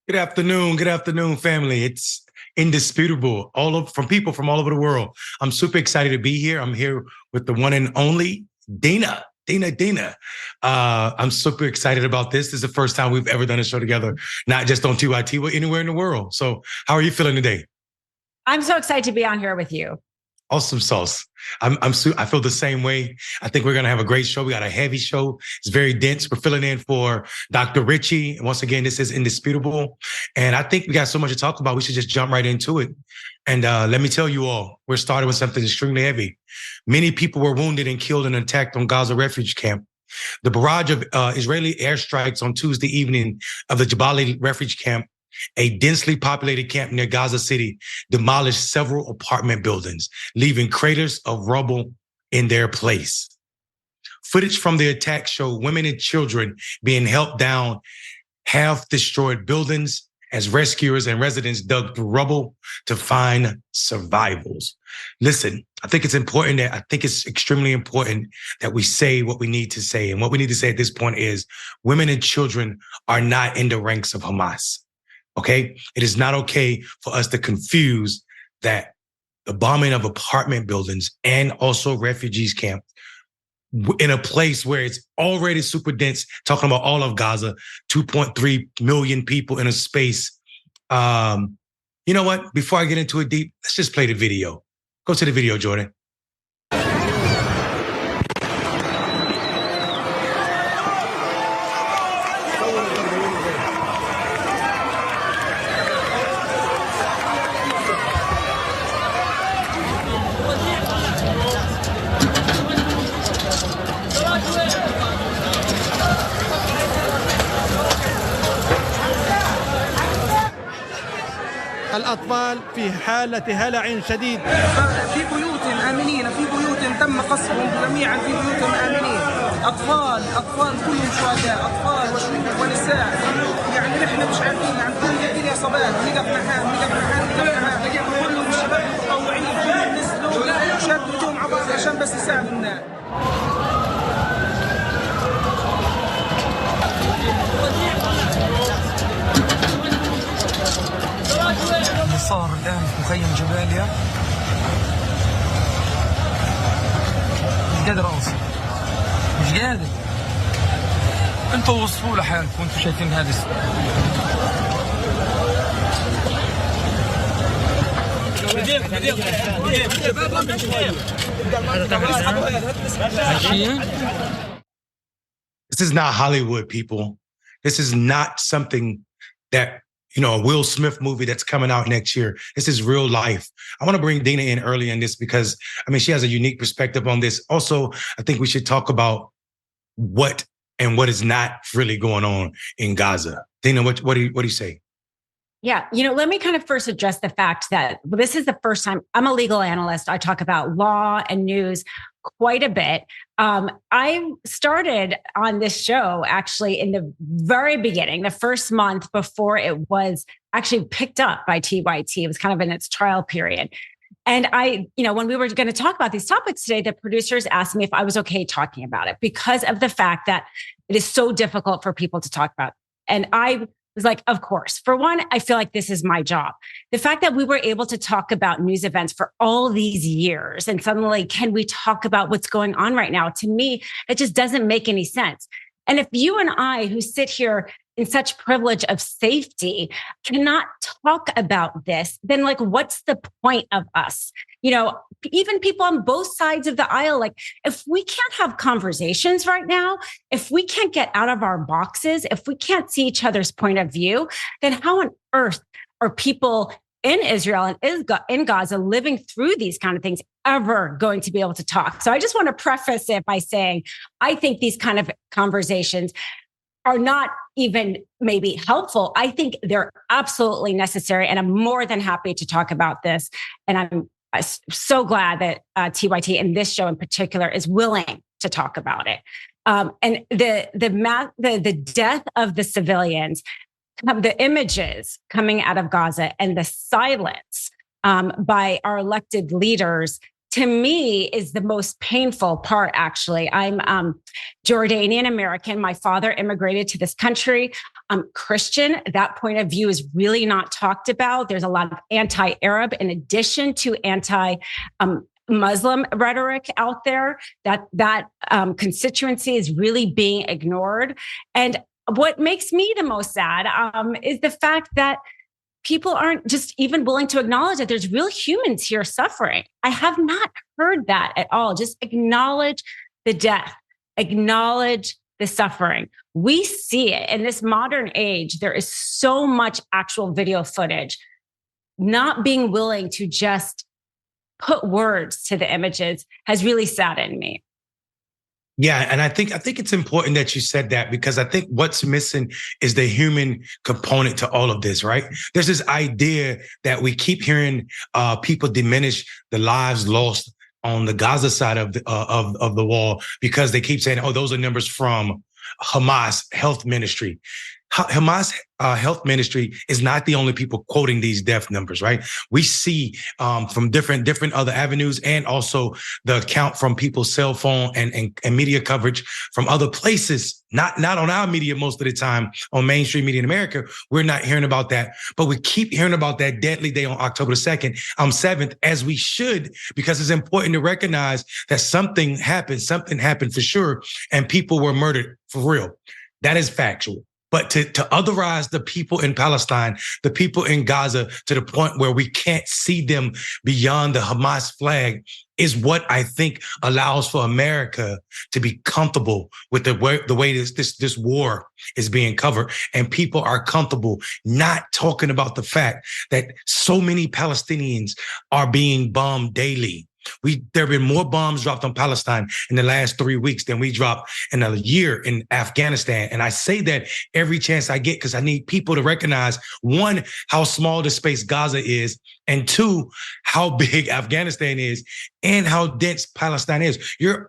Good afternoon, family. It's indisputable. From people from all over the world. I'm super excited to be here. I'm here with the one and only Dina. Dina. I'm super excited about this. This is the first time we've ever done a show together, not just on TYT, but anywhere in the world. So, how are you feeling today? I'm so excited to be on here with you. Awesome sauce. I feel the same way. I think we're gonna have a great show. We got a heavy show. It's very dense. We're filling in for Dr. Richie. Once again, this is indisputable, and I think we got so much to talk about. We should just jump right into it. And let me tell you all, we're starting with something extremely heavy. Many people were wounded and killed in an attack on Gaza refugee camp. The barrage of Israeli airstrikes on Tuesday evening of the Jabali refugee camp, a densely populated camp near Gaza City, demolished several apartment buildings, leaving craters of rubble in their place. Footage from the attack showed women and children being helped down half-destroyed buildings as rescuers and residents dug through rubble to find survivors. Listen, I think it's extremely important that we say what we need to say. And what we need to say at this point is women and children are not in the ranks of Hamas. Okay? It is not okay for us to confuse that the bombing of apartment buildings and also refugees camp in a place where it's already super dense, talking about all of Gaza, 2.3 million people in a space. You know what? Before I get into it deep, let's just play the video. Go to the video, Jordan. الأطفال في حالة هلع شديد. في بيوت آمنين، في بيوت تم قصفهم جميعا، في بيوت آمنين. أطفال كلهم شهداء، أطفال وشيوخ ونساء. يعني نحن مش عارفين عن كل الدنيا صباح نقف معاهم كلهم شباب متطوعين، كلهم نزلوا شادوا ايدهم على بعض عشان بس يساعدوا الناس. اللي صار الآن في مخيم جباليا مش قادر أوصل، مش قادر. انتوا وصفوا لحالكم، انتوا شايفين هذه This is not Hollywood, people. This is not something that a Will Smith movie that's coming out next year. This is real life. I want to bring Dina in early in this because, she has a unique perspective on this. Also, I think we should talk about what is not really going on in Gaza. Dina, what do you say? Yeah, let me kind of first address the fact that this is the first time I'm a legal analyst. I talk about law and news quite a bit. I started on this show actually in the very beginning, the first month before it was actually picked up by TYT. It was kind of in its trial period. And when we were going to talk about these topics today, the producers asked me if I was okay talking about it because of the fact that it is so difficult for people to talk about. And I was like, of course. For one, I feel like this is my job. The fact that we were able to talk about news events for all these years and suddenly can we talk about what's going on right now? To me, it just doesn't make any sense. And if you and I, who sit here in such privilege of safety, cannot talk about this, then what's the point of us? Even people on both sides of the aisle, if we can't have conversations right now, if we can't get out of our boxes, if we can't see each other's point of view, then how on earth are people in Israel and in Gaza living through these kind of things ever going to be able to talk? So I just want to preface it by saying, I think these kind of conversations are not even maybe helpful. I think they're absolutely necessary. And I'm more than happy to talk about this. And I'm so glad that TYT and this show in particular is willing to talk about it. And the death of the civilians, the images coming out of Gaza and the silence by our elected leaders to me is the most painful part, actually. I'm Jordanian American. My father immigrated to this country. I'm Christian. That point of view is really not talked about. There's a lot of anti-Arab in addition to Muslim rhetoric out there. That constituency is really being ignored. And what makes me the most sad is the fact that people aren't just even willing to acknowledge that there's real humans here suffering. I have not heard that at all. Just acknowledge the death, acknowledge the suffering. We see it in this modern age. There is so much actual video footage. Not being willing to just put words to the images has really saddened me. Yeah, and I think it's important that you said that, because I think what's missing is the human component to all of this, right? There's this idea that we keep hearing people diminish the lives lost on the Gaza side of the wall, because they keep saying, "Oh, those are numbers from Hamas health ministry." Hamas health ministry is not the only people quoting these death numbers, right? We see from different other avenues, and also the account from people's cell phone and media coverage from other places, not on our media most of the time, on mainstream media in America. We're not hearing about that, but we keep hearing about that deadly day on October 7th, as we should, because it's important to recognize that something happened for sure, and people were murdered for real. That is factual. But to otherize the people in Palestine, the people in Gaza, to the point where we can't see them beyond the Hamas flag, is what I think allows for America to be comfortable with the way this war is being covered. And people are comfortable not talking about the fact that so many Palestinians are being bombed daily. There have been more bombs dropped on Palestine in the last 3 weeks than we dropped in a year in Afghanistan. And I say that every chance I get, because I need people to recognize, one, how small the space Gaza is, and two, how big Afghanistan is, and how dense Palestine is. You're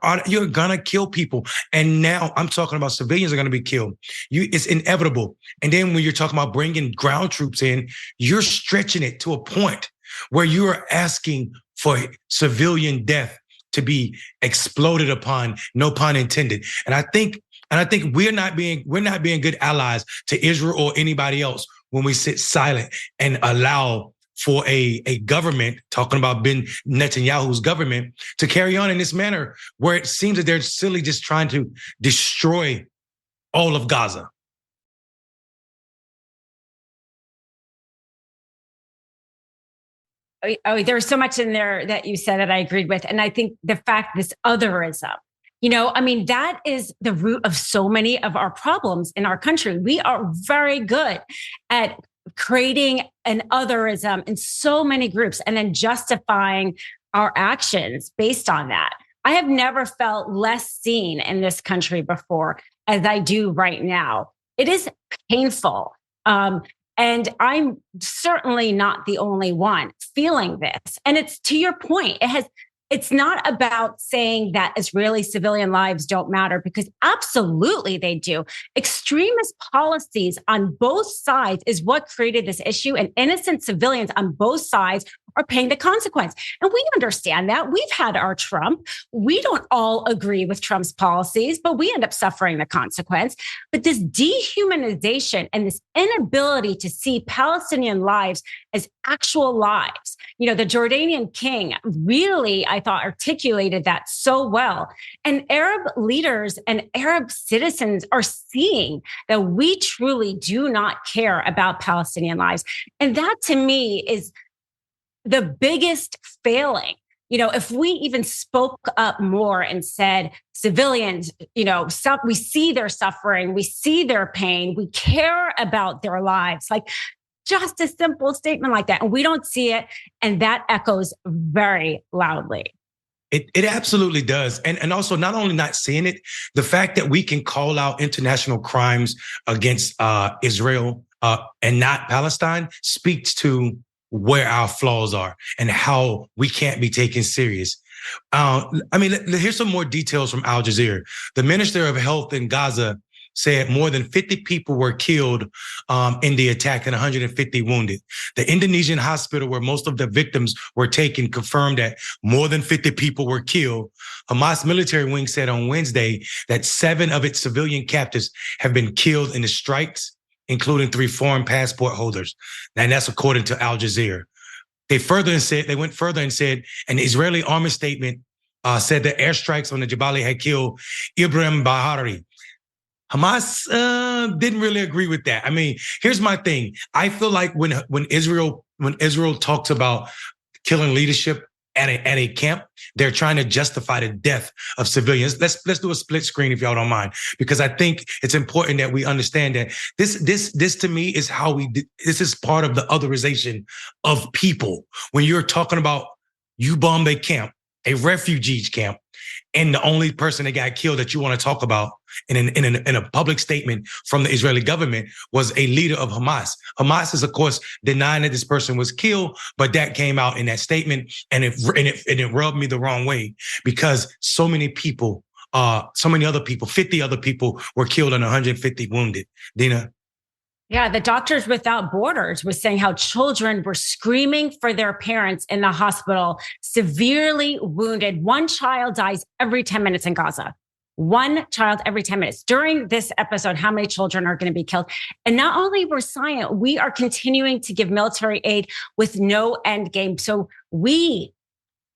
gonna kill people. And now I'm talking about civilians are gonna be killed. It's inevitable. And then when you're talking about bringing ground troops in, you're stretching it to a point where you are asking for civilian death to be exploded upon, no pun intended. And I think we're not being good allies to Israel or anybody else when we sit silent and allow for a government, talking about Ben Netanyahu's government, to carry on in this manner, where it seems that they're silly just trying to destroy all of Gaza. Oh, there's so much in there that you said that I agreed with. And I think the fact this otherism, that is the root of so many of our problems in our country. We are very good at creating an otherism in so many groups and then justifying our actions based on that. I have never felt less seen in this country before as I do right now. It is painful. And I'm certainly not the only one feeling this. And it's, to your point, it's not about saying that Israeli civilian lives don't matter, because absolutely they do. Extremist policies on both sides is what created this issue, and innocent civilians on both sides are paying the consequence. And we understand that. We've had our Trump. We don't all agree with Trump's policies, but we end up suffering the consequence. But this dehumanization and this inability to see Palestinian lives as actual lives, the Jordanian king really, I thought, articulated that so well. And Arab leaders and Arab citizens are seeing that we truly do not care about Palestinian lives. And that, to me, is the biggest failing. If we even spoke up more and said, civilians, we see their suffering, we see their pain, we care about their lives, like just a simple statement like that. And we don't see it. And that echoes very loudly. It absolutely does. And also, not only not seeing it, the fact that we can call out international crimes against Israel and not Palestine speaks to where our flaws are and how we can't be taken serious. Here's some more details from Al Jazeera. The Minister of Health in Gaza said more than 50 people were killed in the attack and 150 wounded. The Indonesian hospital where most of the victims were taken confirmed that more than 50 people were killed. Hamas military wing said on Wednesday that 7 of its civilian captives have been killed in the strikes, including 3 foreign passport holders. And that's according to Al Jazeera. They went further and said an Israeli army statement said that airstrikes on the Jabali had killed Ibrahim Bahari. Hamas didn't really agree with that. I mean, here's my thing. I feel like when Israel talks about killing leadership at a camp, they're trying to justify the death of civilians. Let's do a split screen if y'all don't mind, because I think it's important that we understand that this to me is this is part of the otherization of people. When you're talking about you bombed a camp, a refugee camp, and the only person that got killed that you want to talk about in a public statement from the Israeli government was a leader of Hamas. Hamas is, of course, denying that this person was killed, but that came out in that statement, and it rubbed me the wrong way because so many other people, 50 other people were killed and 150 wounded. Dina? Yeah, the Doctors Without Borders was saying how children were screaming for their parents in the hospital, severely wounded. 1 child dies every 10 minutes in Gaza. 1 child every 10 minutes. During this episode, how many children are going to be killed? And not only we're silent, we are continuing to give military aid with no end game. So we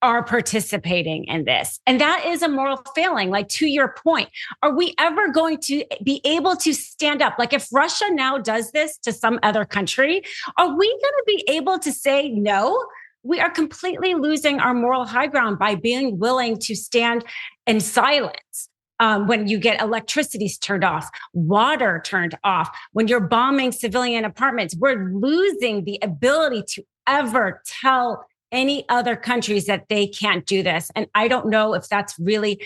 are participating in this. And that is a moral failing. Like, to your point, are we ever going to be able to stand up? Like, if Russia now does this to some other country, are we going to be able to say no? We are completely losing our moral high ground by being willing to stand in silence. When you get electricity turned off, water turned off, when you're bombing civilian apartments, we're losing the ability to ever tell any other countries that they can't do this. And I don't know if that's really,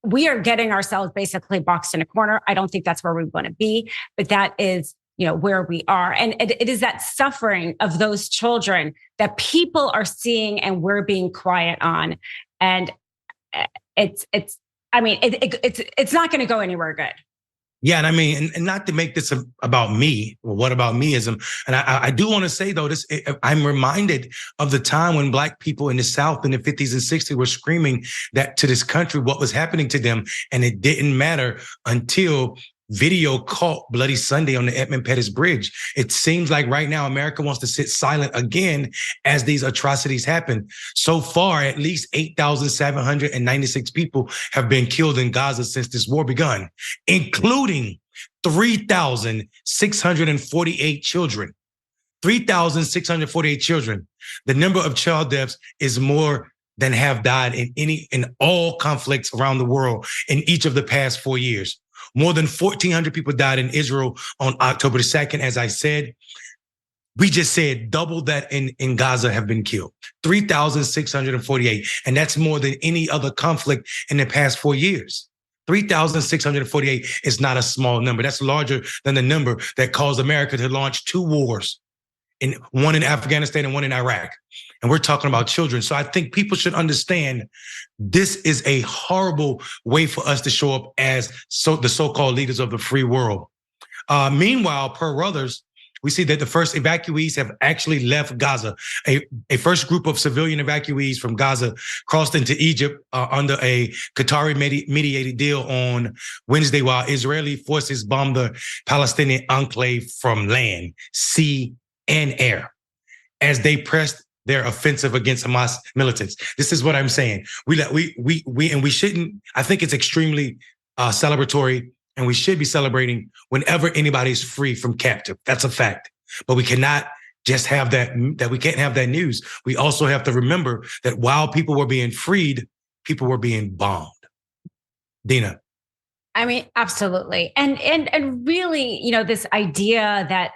we are getting ourselves basically boxed in a corner. I don't think that's where we want to be, but that is, where we are. And it is that suffering of those children that people are seeing and we're being quiet on. And it's not going to go anywhere good. Yeah, and I mean, and not to make this about me, or what about meism. And I do want to say, though, I'm reminded of the time when Black people in the South in the 50s and 60s were screaming that to this country, what was happening to them. And it didn't matter until video caught Bloody Sunday on the Edmund Pettus Bridge. It seems like right now America wants to sit silent again as these atrocities happen. So far, at least 8,796 people have been killed in Gaza since this war begun, including 3,648 children. 3,648 children. The number of child deaths is more than have died in all conflicts around the world in each of the past 4 years. More than 1,400 people died in Israel on October the 2nd. As I said, we just said double that in Gaza have been killed. 3,648. And that's more than any other conflict in the past 4 years. 3,648 is not a small number. That's larger than the number that caused America to launch 2 wars, one in Afghanistan and one in Iraq. And we're talking about children. So I think people should understand this is a horrible way for us to show up as the so-called leaders of the free world. Meanwhile, per Reuters, we see that the first evacuees have actually left Gaza. A first group of civilian evacuees from Gaza crossed into Egypt under a Qatari-mediated deal on Wednesday, while Israeli forces bombed the Palestinian enclave from land, sea, and air as they pressed their offensive against Hamas militants. This is what I'm saying. We shouldn't. I think it's extremely celebratory, and we should be celebrating whenever anybody's free from captive. That's a fact. But we cannot just have that we can't have that news. We also have to remember that while people were being freed, people were being bombed. Dina. I mean, absolutely. And really, this idea that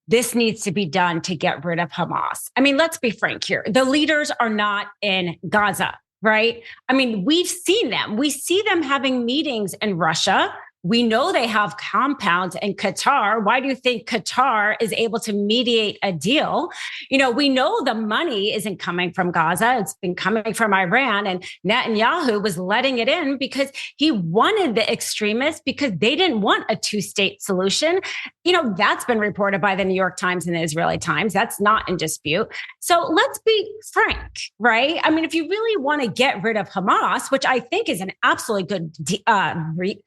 this needs to be done to get rid of Hamas. I mean, let's be frank here. The leaders are not in Gaza, right? I mean, we've seen them. We see them having meetings in Russia We know they have compounds in Qatar. Why do you think Qatar is able to mediate a deal? We know the money isn't coming from Gaza. It's been coming from Iran. And Netanyahu was letting it in because he wanted the extremists because they didn't want a two-state solution. That's been reported by the New York Times and the Israeli Times. That's not in dispute. So let's be frank, right? I mean, if you really want to get rid of Hamas, which I think is an absolutely good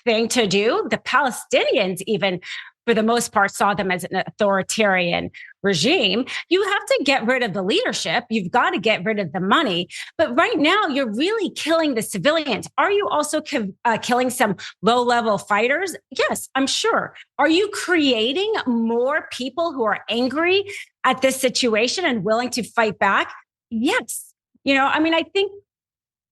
thing to do, the Palestinians even, for the most part, saw them as an authoritarian regime. You have to get rid of the leadership. You've got to get rid of the money. But right now, you're really killing the civilians. Are you also killing some low-level fighters? Yes, I'm sure. Are you creating more people who are angry at this situation and willing to fight back? Yes. I think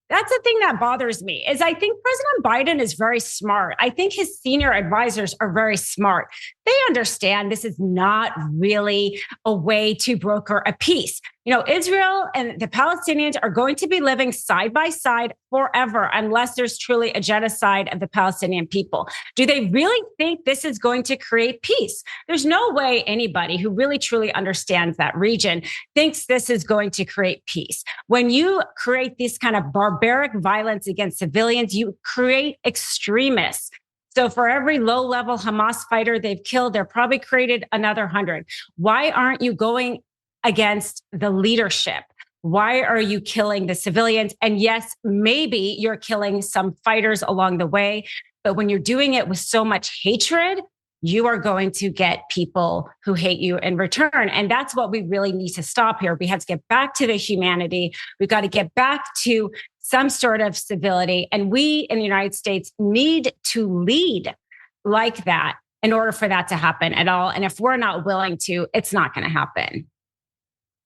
that's the thing that bothers me is I think President Biden is very smart. I think his senior advisors are very smart. They understand this is not really a way to broker a peace. Israel and the Palestinians are going to be living side by side forever unless there's truly a genocide of the Palestinian people. Do they really think this is going to create peace? There's no way anybody who really truly understands that region thinks this is going to create peace. When you create this kind of barbaric violence against civilians, you create extremists. So for every low-level Hamas fighter they've killed, they're probably created another 100. Why aren't you going against the leadership? Why are you killing the civilians? And yes, maybe you're killing some fighters along the way, but when you're doing it with so much hatred, you are going to get people who hate you in return. And that's what we really need to stop here. We have to get back to the humanity. We've got to get back to some sort of civility. And we in the United States need to lead like that in order for that to happen at all. And if we're not willing to, it's not going to happen.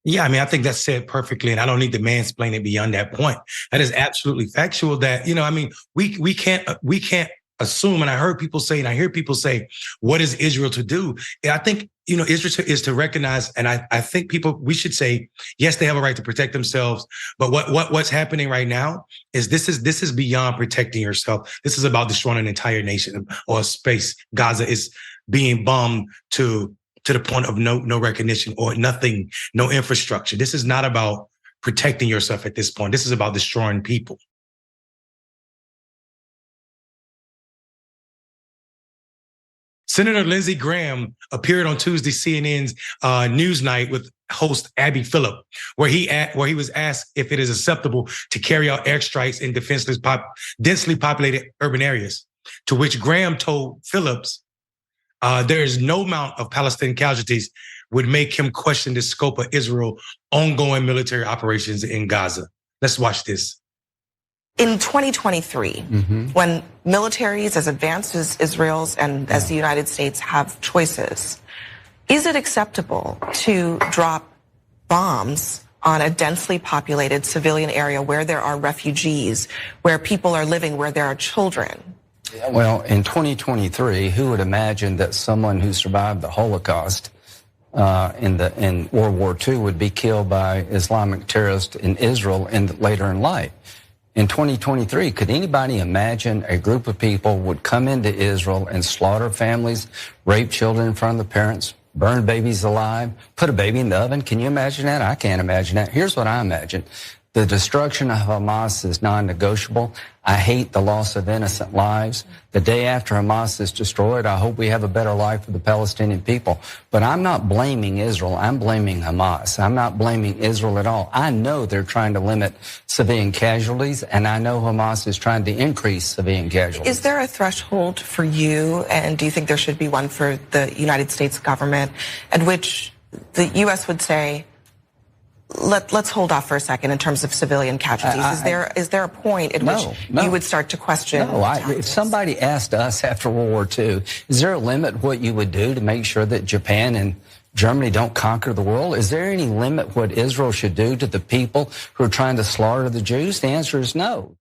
Yeah, I think that's said perfectly, and I don't need to mansplain it beyond that point. That is absolutely factual. That we can't assume. And I heard people say, and I hear people say, "What is Israel to do?" And I think Israel is to recognize, and I think we should say, yes, they have a right to protect themselves. But what's happening right now is this is beyond protecting yourself. This is about destroying an entire nation or a space. Gaza is being bombed to the point of no recognition or nothing, no infrastructure. This is not about protecting yourself at this point. This is about destroying people. Senator Lindsey Graham appeared on Tuesday CNN's Newsnight with host Abby Phillip, where he was asked if it is acceptable to carry out airstrikes in densely populated urban areas, to which Graham told Phillips, there is no amount of Palestinian casualties would make him question the scope of Israel's ongoing military operations in Gaza. Let's watch this. In 2023, when militaries as advanced as Israel's and as the United States have choices, is it acceptable to drop bombs on a densely populated civilian area where there are refugees, where people are living, where there are children? Well, in 2023, who would imagine that someone who survived the Holocaust in World War II would be killed by Islamic terrorists in Israel and later in life? In 2023, could anybody imagine a group of people would come into Israel and slaughter families, rape children in front of the parents, burn babies alive, put a baby in the oven? Can you imagine that? I can't imagine that. Here's what I imagine. The destruction of Hamas is non-negotiable. I hate the loss of innocent lives. The day after Hamas is destroyed, I hope we have a better life for the Palestinian people. But I'm not blaming Israel. I'm blaming Hamas. I'm not blaming Israel at all. I know they're trying to limit civilian casualties, and I know Hamas is trying to increase civilian casualties. Is there a threshold for you, and do you think there should be one for the United States government, at which the U.S. would say, let's hold off for a second in terms of civilian casualties? Is there a point at which you would start to question? No, if somebody asked us after World War II, is there a limit what you would do to make sure that Japan and Germany don't conquer the world? Is there any limit what Israel should do to the people who are trying to slaughter the Jews? The answer is no.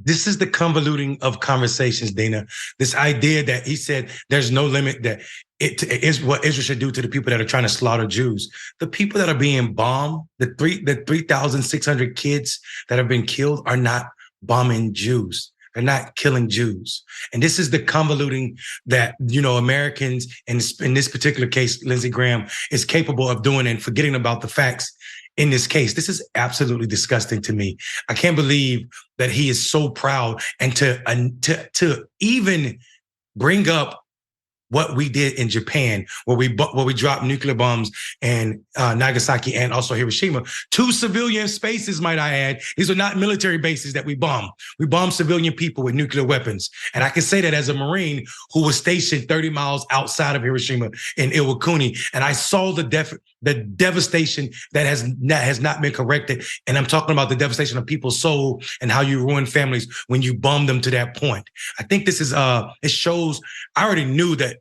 This is the convoluting of conversations, Dina. This idea that he said there's no limit, that it is what Israel should do to the people that are trying to slaughter Jews. The people that are being bombed, the 3,600 kids that have been killed are not bombing Jews. They're not killing Jews. And this is the convoluting that, Americans, and in this particular case, Lindsey Graham, is capable of doing and forgetting about the facts in this case. This is absolutely disgusting to me. I can't believe that he is so proud and to even bring up what we did in Japan, where we dropped nuclear bombs in Nagasaki and also Hiroshima. 2 civilian spaces, might I add. These are not military bases that we bombed. We bombed civilian people with nuclear weapons. And I can say that as a Marine who was stationed 30 miles outside of Hiroshima in Iwakuni. And I saw the devastation that has not been corrected. And I'm talking about the devastation of people's soul and how you ruin families when you bomb them to that point. I think this is, it shows, I already knew that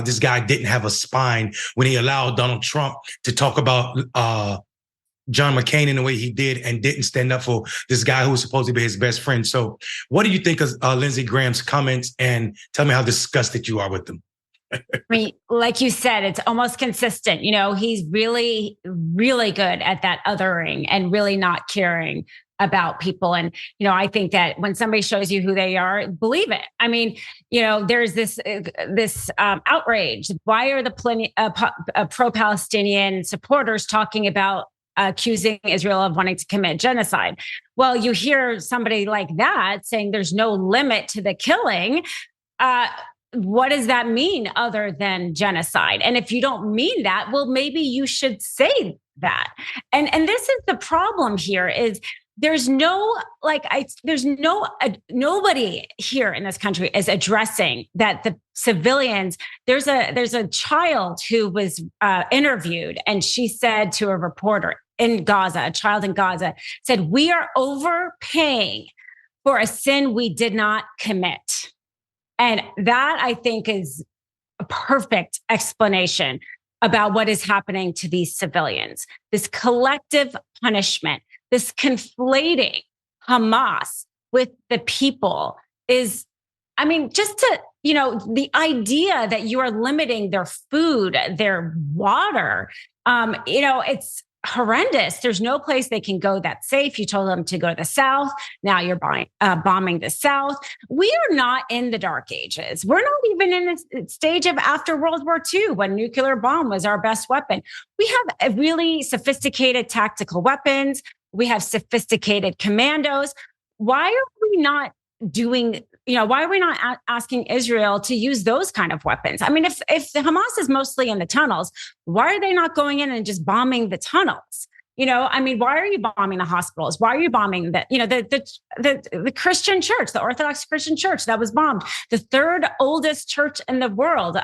this guy didn't have a spine when he allowed Donald Trump to talk about John McCain in the way he did and didn't stand up for this guy who was supposed to be his best friend. So what do you think of Lindsey Graham's comments, and tell me how disgusted you are with them? I mean, like you said, it's almost consistent. He's really, really good at that othering and really not caring about people. And, I think that when somebody shows you who they are, believe it. I mean, there's this outrage. Why are the pro-Palestinian supporters talking about accusing Israel of wanting to commit genocide? Well, you hear somebody like that saying there's no limit to the killing. What does that mean other than genocide? And if you don't mean that, well, maybe you should say that. And this is the problem here is nobody here in this country is addressing that the civilians. There's a child who was interviewed, and she said to a reporter in Gaza, a child in Gaza, said, "We are overpaying for a sin we did not commit." And that, I think, is a perfect explanation about what is happening to these civilians. This collective punishment, this conflating Hamas with the people is, just to, the idea that you are limiting their food, their water, it's horrendous. There's no place they can go that's safe. You told them to go to the South. Now you're bombing the South. We are not in the dark ages. We're not even in the stage of after World War II, when nuclear bomb was our best weapon. We have a really sophisticated tactical weapons. We have sophisticated commandos. Why are we not why are we not asking Israel to use those kind of weapons? I mean, if the Hamas is mostly in the tunnels, why are they not going in and just bombing the tunnels? Why are you bombing the hospitals? Why are you bombing the Christian church, the Orthodox Christian church that was bombed? The third oldest church in the world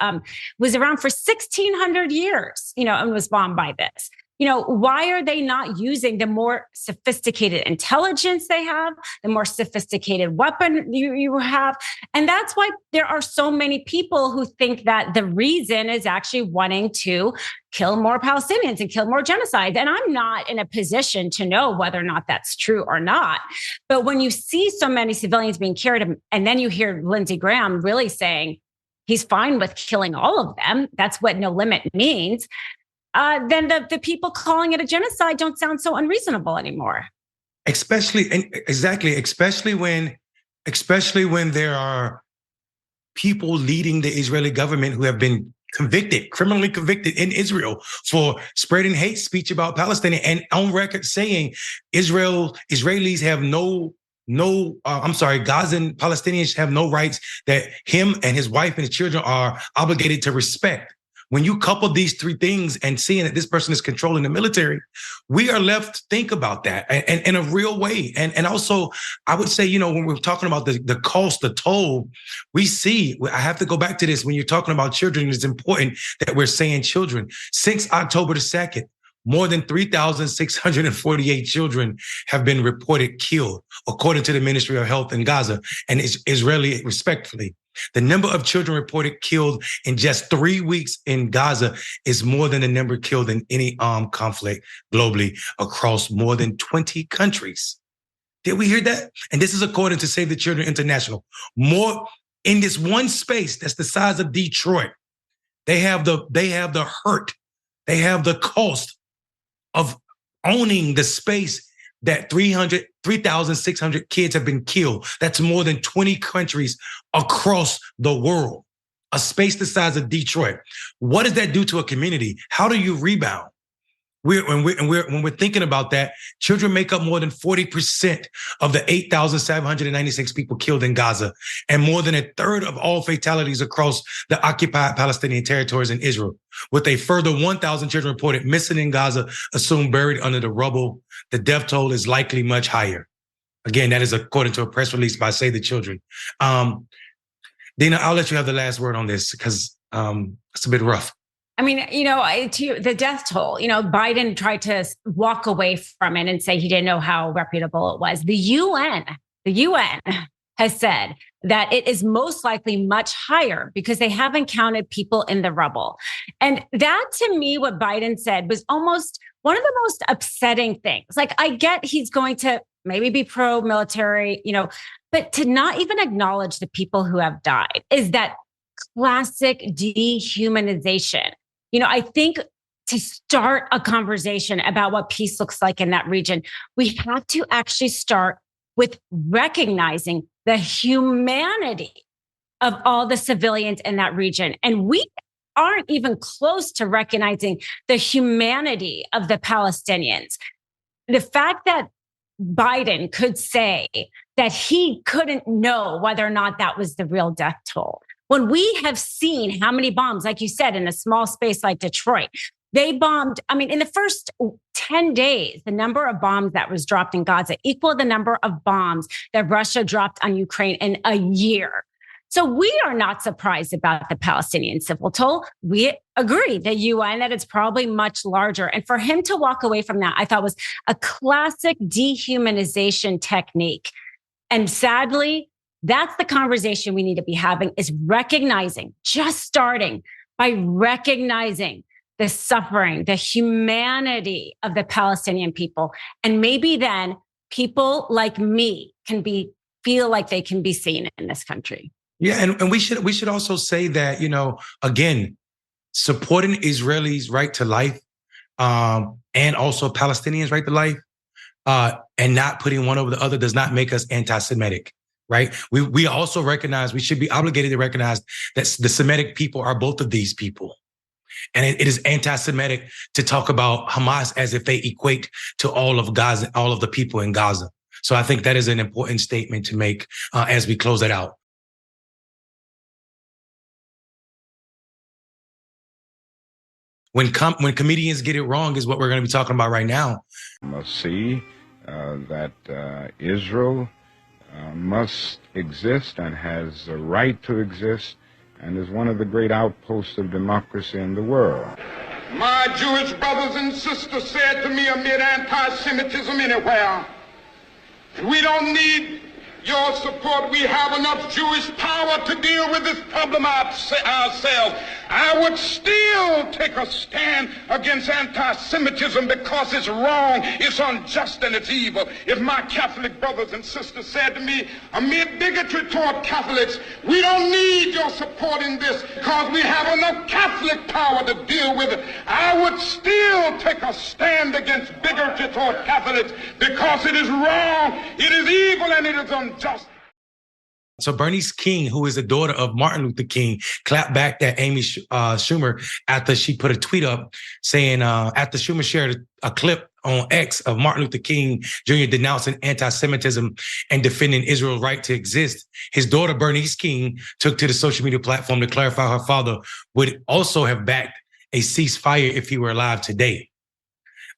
was around for 1,600 years, and was bombed by this. Why are they not using the more sophisticated intelligence they have, the more sophisticated weapon you have? And that's why there are so many people who think that the reason is actually wanting to kill more Palestinians and kill more genocide. And I'm not in a position to know whether or not that's true or not. But when you see so many civilians being killed, and then you hear Lindsey Graham really saying he's fine with killing all of them, that's what no limit means. Then the people calling it a genocide don't sound so unreasonable anymore. Especially when there are people leading the Israeli government who have been criminally convicted in Israel for spreading hate speech about Palestine, and on record saying Israelis have Gazan Palestinians have no rights that him and his wife and his children are obligated to respect. When you couple these 3 things and seeing that this person is controlling the military, we are left to think about that and in a real way. And also, I would say, when we're talking about the cost, the toll, we see, I have to go back to this. When you're talking about children, it's important that we're saying children. Since October the 2nd, more than 3,648 children have been reported killed, according to the Ministry of Health in Gaza and Israeli, respectively. The number of children reported killed in just 3 weeks in Gaza is more than the number killed in any armed conflict globally across more than 20 countries. Did we hear that? And this is according to Save the Children International. More in this one space that's the size of Detroit. They have the hurt. They have the cost of owning the space that 3,600 kids have been killed. That's more than 20 countries across the world, a space the size of Detroit. What does that do to a community? How do you rebound? When we're thinking about that, children make up more than 40% of the 8,796 people killed in Gaza, and more than a third of all fatalities across the occupied Palestinian territories in Israel, with a further 1,000 children reported missing in Gaza, assumed buried under the rubble. The death toll is likely much higher. Again, that is according to a press release by Save the Children. Dina, I'll let you have the last word on this because it's a bit rough. I mean, the death toll, Biden tried to walk away from it and say he didn't know how reputable it was. The UN has said that it is most likely much higher because they haven't counted people in the rubble. And that, to me, what Biden said was almost one of the most upsetting things. Like, I get he's going to maybe be pro-military, but to not even acknowledge the people who have died is that classic dehumanization. I think to start a conversation about what peace looks like in that region, we have to actually start with recognizing the humanity of all the civilians in that region. And we aren't even close to recognizing the humanity of the Palestinians. The fact that Biden could say that he couldn't know whether or not that was the real death toll, when we have seen how many bombs, like you said, in a small space like Detroit, they bombed. I mean, in the first 10 days, the number of bombs that was dropped in Gaza equaled the number of bombs that Russia dropped on Ukraine in a year. So we are not surprised about the Palestinian civil toll. We agree, the UN, that it's probably much larger. And for him to walk away from that, I thought was a classic dehumanization technique. And sadly, that's the conversation we need to be having, is recognizing, just starting by recognizing the suffering, the humanity of the Palestinian people. And maybe then people like me can feel like they can be seen in this country. Yeah, and we should also say that, again, supporting Israelis' right to life, and also Palestinians' right to life, and not putting one over the other does not make us anti-Semitic. Right. We also recognize, we should be obligated to recognize that the Semitic people are both of these people. And it is anti-Semitic to talk about Hamas as if they equate to all of Gaza, all of the people in Gaza. So I think that is an important statement to make as we close it out. When comedians get it wrong is what we're going to be talking about right now. Must see that Israel must exist and has a right to exist and is one of the great outposts of democracy in the world. My Jewish brothers and sisters said to me amid anti-Semitism anywhere, we don't need your support. We have enough Jewish power to deal with this problem ourselves. I would still take a stand against anti-Semitism because it's wrong, it's unjust, and it's evil. If my Catholic brothers and sisters said to me, amid bigotry toward Catholics, we don't need your support in this because we have enough Catholic power to deal with it, I would still take a stand against bigotry toward Catholics because it is wrong, it is evil, and it is unjust. So Bernice King, who is the daughter of Martin Luther King, clapped back at Amy Schumer after she put a tweet up saying, after Schumer shared a clip on X of Martin Luther King Jr. denouncing anti-Semitism and defending Israel's right to exist, his daughter Bernice King took to the social media platform to clarify her father would also have backed a ceasefire if he were alive today.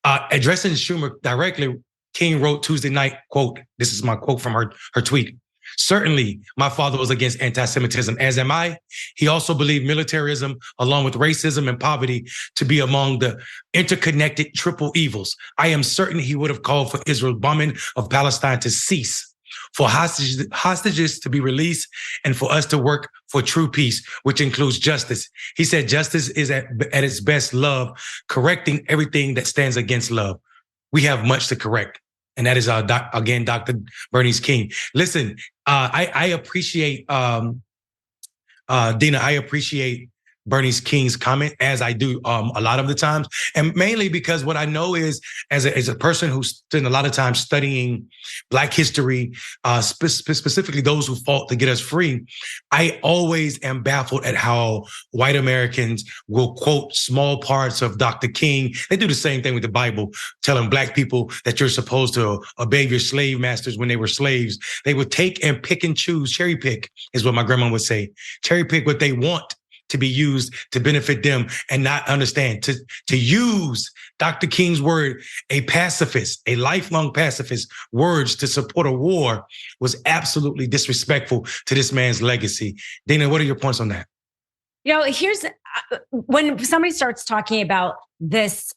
Addressing Schumer directly, King wrote Tuesday night, quote, this is my quote from her tweet. Certainly, my father was against anti-Semitism, as am I. He also believed militarism, along with racism and poverty, to be among the interconnected triple evils. I am certain he would have called for Israel's bombing of Palestine to cease, for hostages to be released, and for us to work for true peace, which includes justice. He said justice is at its best love, correcting everything that stands against love. We have much to correct. And that is, again, Dr. Bernice King. Listen, I appreciate, Dina, I appreciate Bernice King's comment, as I do a lot of the times, and mainly because what I know is, as a person who spent a lot of time studying Black history, specifically those who fought to get us free, I always am baffled at how white Americans will quote small parts of Dr. King. They do the same thing with the Bible, telling Black people that you're supposed to obey your slave masters when they were slaves. They would take and pick and choose, cherry pick is what my grandma would say, cherry pick what they want to be used to benefit them, and not understand to use Dr. King's word, a pacifist, a lifelong pacifist, words to support a war was absolutely disrespectful to this man's legacy. Dina, what are your points on that? Here's when somebody starts talking about this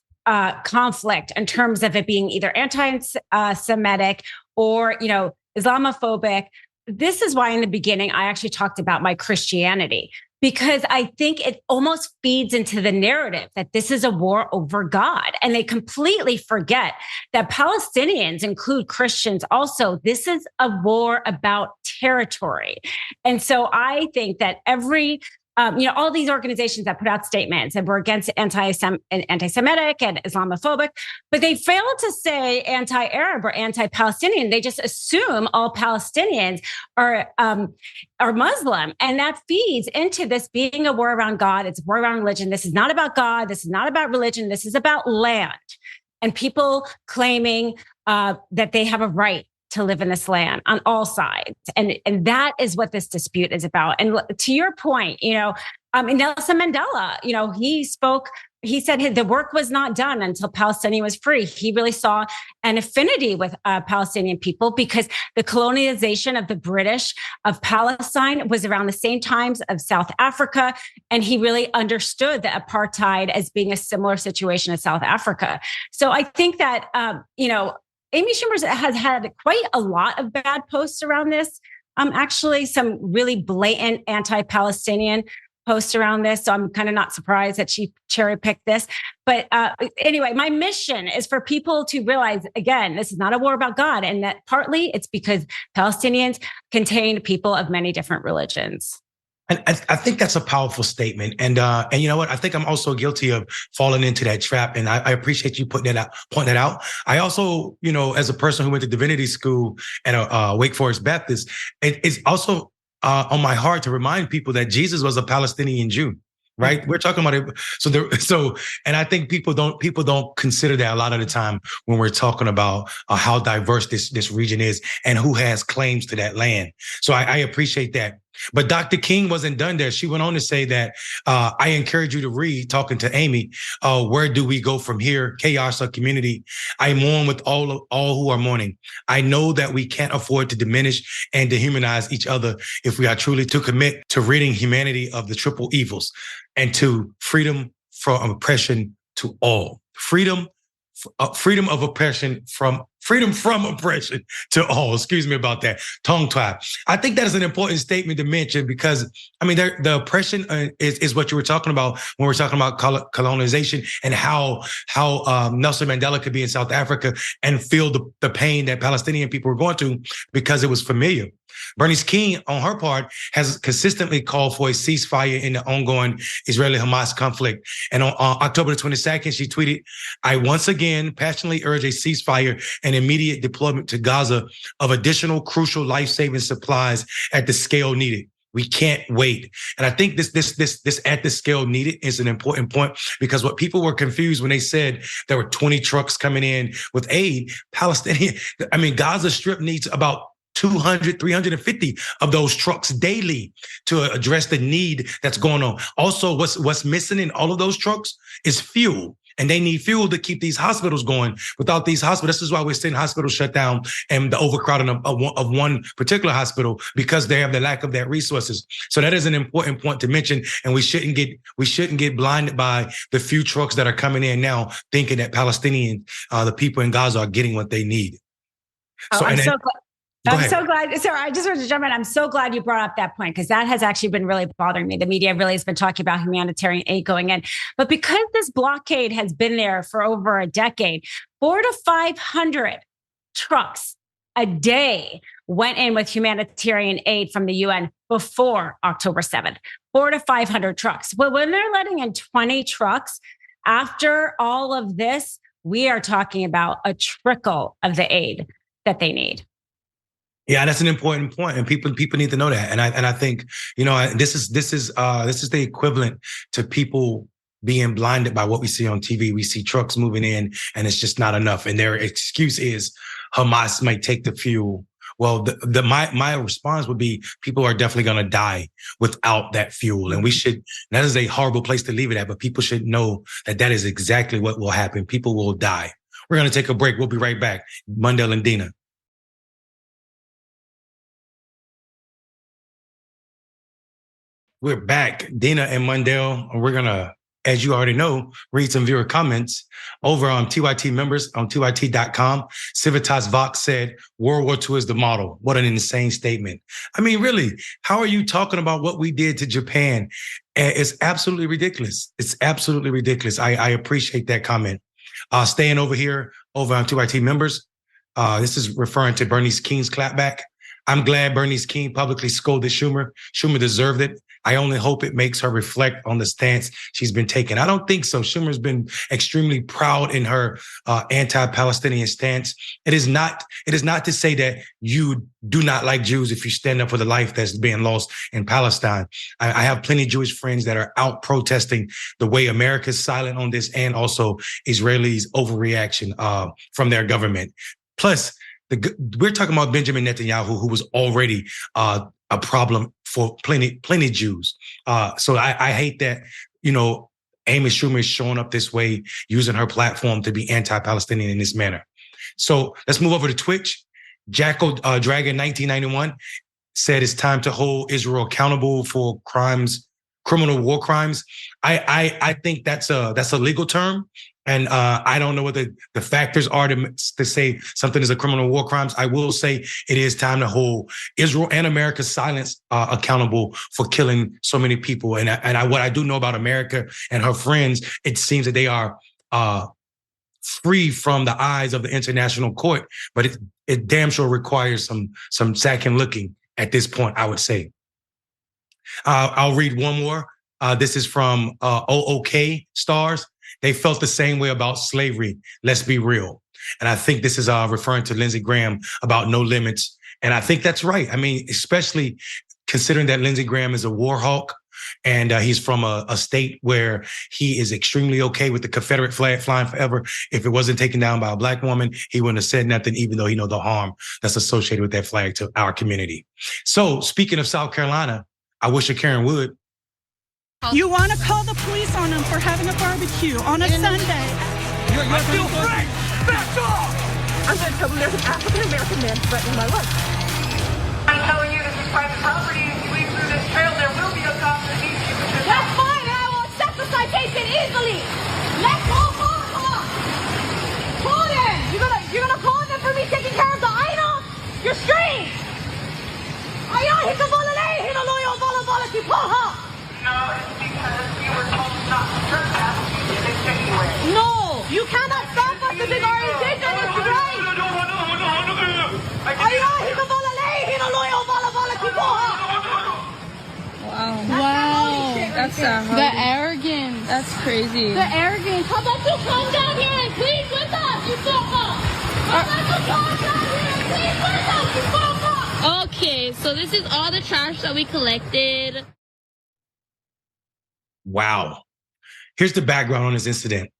conflict in terms of it being either anti-Semitic or, Islamophobic. This is why in the beginning, I actually talked about my Christianity, because I think it almost feeds into the narrative that this is a war over God. And they completely forget that Palestinians include Christians also. This is a war about territory. And so I think that all these organizations that put out statements and were against anti-Semitic and Islamophobic, but they fail to say anti-Arab or anti-Palestinian. They just assume all Palestinians are Muslim, and that feeds into this being a war around God. It's a war around religion. This is not about God. This is not about religion. This is about land and people claiming that they have a right to live in this land on all sides. And that is what this dispute is about. And to your point, Nelson Mandela, he said the work was not done until Palestinian was free. He really saw an affinity with Palestinian people because the colonization of the British of Palestine was around the same times of South Africa. And he really understood the apartheid as being a similar situation as South Africa. So I think that, Amy Schumer has had quite a lot of bad posts around this. Actually, some really blatant anti-Palestinian posts around this. So I'm kind of not surprised that she cherry-picked this. But anyway, my mission is for people to realize, again, this is not a war about God, and that partly it's because Palestinians contain people of many different religions. And I think that's a powerful statement. And you know what? I think I'm also guilty of falling into that trap. And I appreciate you pointing that out. I also, as a person who went to divinity school at Wake Forest Baptist, it's also on my heart to remind people that Jesus was a Palestinian Jew. Right. We're talking about it. And I think people don't consider that a lot of the time when we're talking about how diverse this region is and who has claims to that land. So I appreciate that. But Dr. King wasn't done there. She went on to say that I encourage you to read, talking to Amy, where do we go from here? Chaos or community? I mourn with all who are mourning. I know that we can't afford to diminish and dehumanize each other if we are truly to commit to ridding humanity of the triple evils and to freedom from oppression to all. Freedom from oppression to all. Excuse me about that tongue tie. I think that is an important statement to mention because, the oppression is what you were talking about when we're talking about colonization and how Nelson Mandela could be in South Africa and feel the pain that Palestinian people were going through because it was familiar. Bernice King, on her part, has consistently called for a ceasefire in the ongoing Israeli-Hamas conflict. And on October 22nd, she tweeted, I once again passionately urge a ceasefire and immediate deployment to Gaza of additional crucial life-saving supplies at the scale needed. We can't wait. And I think this at the scale needed is an important point because what people were confused when they said there were 20 trucks coming in with aid, Gaza Strip needs about 200, 350 of those trucks daily to address the need that's going on. Also, what's missing in all of those trucks is fuel. And they need fuel to keep these hospitals going. Without these hospitals, this is why we're seeing hospitals shut down and the overcrowding of one particular hospital because they have the lack of that resources. So that is an important point to mention. And we shouldn't get blinded by the few trucks that are coming in now, thinking that Palestinians, the people in Gaza, are getting what they need. I'm so glad. Sarah, I just wanted to jump in. I'm so glad you brought up that point because that has actually been really bothering me. The media really has been talking about humanitarian aid going in. But because this blockade has been there for over a decade, 400 to 500 trucks a day went in with humanitarian aid from the UN before October 7th, 400 to 500 trucks. But when they're letting in 20 trucks, after all of this, we are talking about a trickle of the aid that they need. Yeah, that's an important point, and people need to know that. And I think, you know, this is the equivalent to people being blinded by what we see on TV. We see trucks moving in, and it's just not enough. And their excuse is Hamas might take the fuel. Well, my response would be people are definitely going to die without that fuel, and that is a horrible place to leave it at. But people should know that is exactly what will happen. People will die. We're going to take a break. We'll be right back. Mondale and Dina. We're back, Dina and Mondale. We're going to, as you already know, read some viewer comments over on TYT members on TYT.com. Civitas Vox said, World War II is the model. What an insane statement. I mean, really, how are you talking about what we did to Japan? It's absolutely ridiculous. It's absolutely ridiculous. I appreciate that comment. Staying over here, over on TYT members, this is referring to Bernice King's clapback. I'm glad Bernice King publicly scolded Schumer. Schumer deserved it. I only hope it makes her reflect on the stance she's been taking. I don't think so. Schumer's been extremely proud in her anti-Palestinian stance. It is not to say that you do not like Jews if you stand up for the life that's being lost in Palestine. I have plenty of Jewish friends that are out protesting the way America's silent on this, and also Israelis' overreaction from their government. Plus, we're talking about Benjamin Netanyahu, who was already a problem for plenty Jews. So I hate that, you know, Amy Schumer is showing up this way, using her platform to be anti-Palestinian in this manner. So let's move over to Twitch. Jackal Dragon 1991 said it's time to hold Israel accountable for criminal war crimes. I think that's a legal term. And I don't know what the factors are to say something is a criminal war crimes. I will say it is time to hold Israel and America's silence accountable for killing so many people. And what I do know about America and her friends, it seems that they are free from the eyes of the international court, but it damn sure requires some second looking at this point, I would say. I'll read one more. This is from OOK Stars. They felt the same way about slavery. Let's be real. And I think this is referring to Lindsey Graham about no limits. And I think that's right. I mean, especially considering that Lindsey Graham is a war hawk, and he's from a state where he is extremely okay with the Confederate flag flying forever. If it wasn't taken down by a Black woman, he wouldn't have said nothing, even though he knows the harm that's associated with that flag to our community. So speaking of South Carolina, I wish a Karen would. You want to call the police on them for having a barbecue on a Sunday. I feel free! Back off! I'm going to tell them there's an African-American man threatening my life. I'm telling you, this is private property. If you leave through this trail, there will be a cop that needs you. That's fine, and I will accept the citation easily. Let's go call. Call them. You're gonna call them for me taking care of the item? You're strange. Ayaw, hikabalale, hinaloyo, balabala, kipaha. No, it's because you were told not to trespass. You did it anyway. No, you cannot stop us if our intention is to right. Ayaw, hikabalale, hinaloyo, balabala, kipaha. Wow. That's the arrogance. That's crazy. The arrogance. How about you come down here and plead with us, you fucker? How about you come down here and plead with us, you fucker? Okay, so this is all the trash that we collected. Wow. Here's the background on this incident.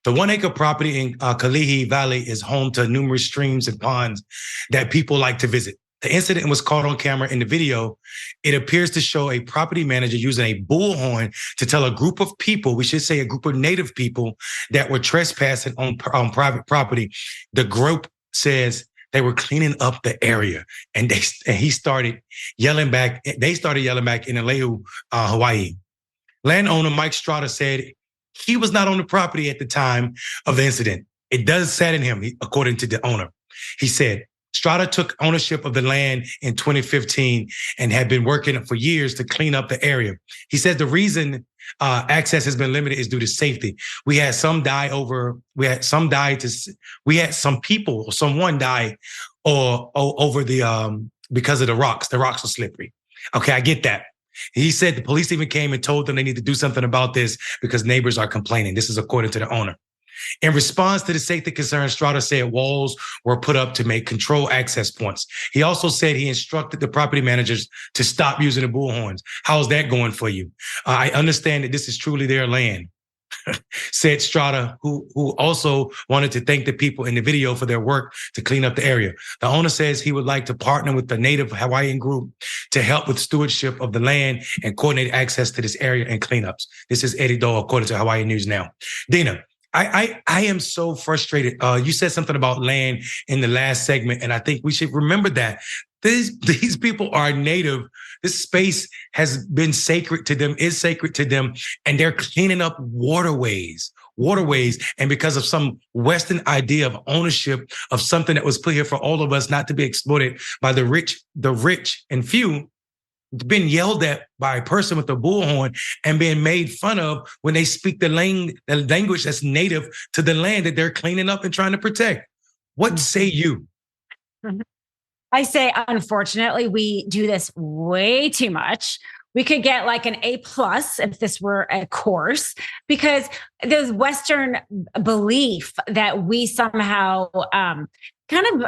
The 1-acre property in Kalihi Valley is home to numerous streams and ponds that people like to visit. The incident was caught on camera in the video. It appears to show a property manager using a bullhorn to tell a group of people, we should say a group of Native people, that were trespassing on private property. The group says they were cleaning up the area, and he started yelling back. They started yelling back in Oahu, Hawaii. Landowner Mike Strata said he was not on the property at the time of the incident. It does sadden him, according to the owner. He said, Strata took ownership of the land in 2015 and had been working for years to clean up the area. He says the reason access has been limited is due to safety. Someone died over the because of the rocks. The rocks are slippery. Okay, I get that. He said the police even came and told them they need to do something about this because neighbors are complaining. This is according to the owner. In response to the safety concerns, Strada said walls were put up to make control access points. He also said he instructed the property managers to stop using the bullhorns. How's that going for you? I understand that this is truly their land, said Strada, who also wanted to thank the people in the video for their work to clean up the area. The owner says he would like to partner with the native Hawaiian group to help with stewardship of the land and coordinate access to this area and cleanups. This is Eddie Doe, according to Hawaii News Now. Dina, I am so frustrated. You said something about land in the last segment, and I think we should remember that these people are native. This space has been sacred to them, is sacred to them, and they're cleaning up waterways. And because of some Western idea of ownership of something that was put here for all of us not to be exploited by the rich and few, been yelled at by a person with a bullhorn and being made fun of when they speak the language that's native to the land that they're cleaning up and trying to protect. What say you? I say, unfortunately, we do this way too much. We could get like an A+ if this were a course, because there's Western belief that we somehow kind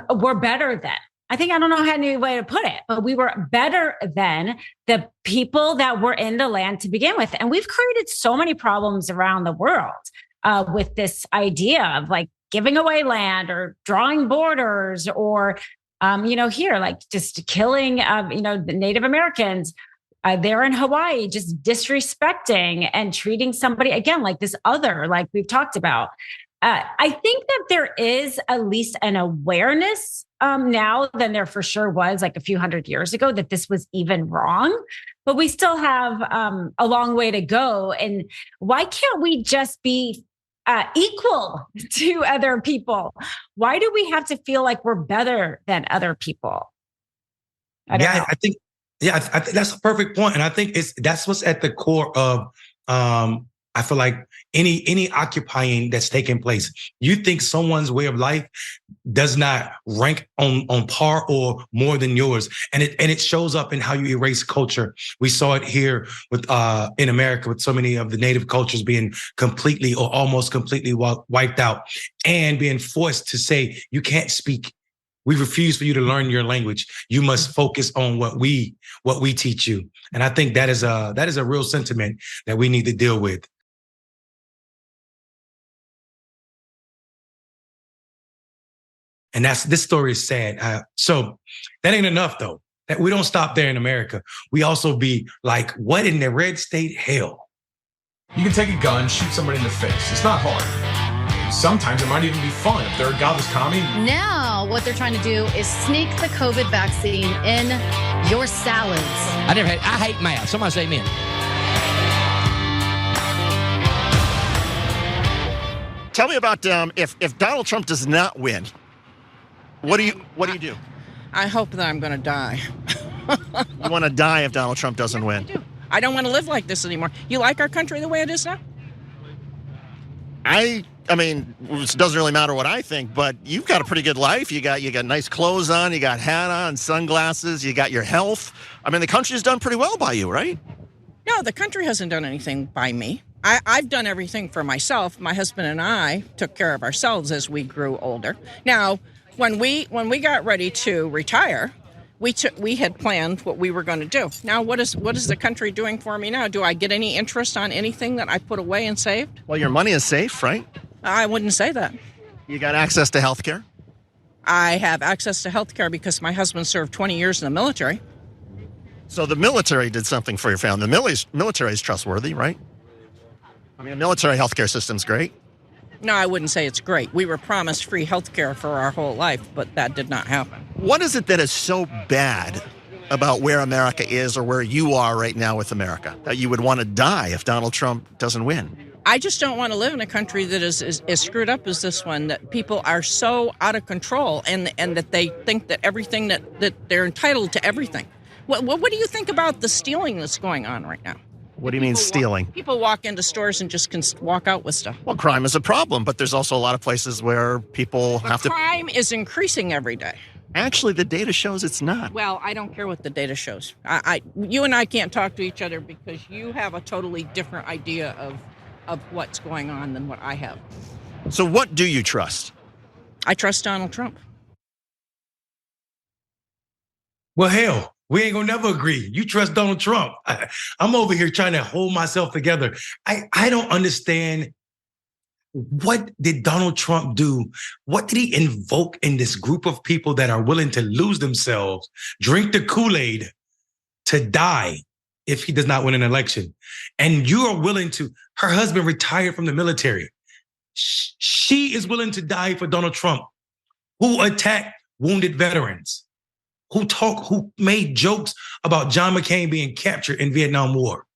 of were better than. I don't know how any way to put it, but we were better than the people that were in the land to begin with. And we've created so many problems around the world with this idea of like giving away land or drawing borders or, here, like just killing, the Native Americans. They're in Hawaii, just disrespecting and treating somebody, again, like this other, like we've talked about. I think that there is at least an awareness now than there for sure was like a few hundred years ago that this was even wrong, but we still have a long way to go. And why can't we just be equal to other people? Why do we have to feel like we're better than other people? I think that's a perfect point. And I think that's what's at the core of, I feel like any occupying that's taking place. You think someone's way of life does not rank on par or more than yours. And it shows up in how you erase culture. We saw it here with in America with so many of the native cultures being completely or almost completely wiped out and being forced to say, you can't speak. We refuse for you to learn your language. You must focus on what we teach you. And I think that is a real sentiment that we need to deal with. And this story is sad. So that ain't enough, though. That we don't stop there in America. We also be like, what in the red state hell? You can take a gun, shoot somebody in the face. It's not hard. Sometimes it might even be fun if they're a godless commie. Now, what they're trying to do is sneak the COVID vaccine in your salads. I hate math. Somebody say amen. Tell me about if Donald Trump does not win. What do you do? I hope that I'm going to die. You want to die if Donald Trump doesn't win? I do. I don't want to live like this anymore. You like our country the way it is now? I mean, it doesn't really matter what I think, but you've got a pretty good life. You got nice clothes on, you got hat on, sunglasses, you got your health. I mean, the country's done pretty well by you, right? No, the country hasn't done anything by me. I've done everything for myself. My husband and I took care of ourselves as we grew older. Now, when we got ready to retire, we had planned what we were going to do. Now, what is the country doing for me now? Do I get any interest on anything that I put away and saved? Well, your money is safe, right? I wouldn't say that. You got access to health care? I have access to health care because my husband served 20 years in the military. So the military did something for your family. The military is trustworthy, right? I mean, the military health care system's great. No, I wouldn't say it's great. We were promised free health care for our whole life, but that did not happen. What is it that is so bad about where America is or where you are right now with America that you would want to die if Donald Trump doesn't win? I just don't want to live in a country that is screwed up as this one, that people are so out of control and that they think that everything that they're entitled to everything. What do you think about the stealing that's going on right now? What do you mean stealing? People walk into stores and just can walk out with stuff. Well, crime is a problem, but there's also a lot of places where people have to... Crime is increasing every day. Actually, the data shows it's not. Well, I don't care what the data shows. You and I can't talk to each other because you have a totally different idea of what's going on than what I have. So what do you trust? I trust Donald Trump. Well, hell, we ain't gonna never agree. You trust Donald Trump. I'm over here trying to hold myself together. I don't understand. What did Donald Trump do? What did he invoke in this group of people that are willing to lose themselves, drink the Kool-Aid, to die if he does not win an election? And you are willing to, her husband retired from the military. She is willing to die for Donald Trump, who attacked wounded veterans, who made jokes about John McCain being captured in Vietnam War.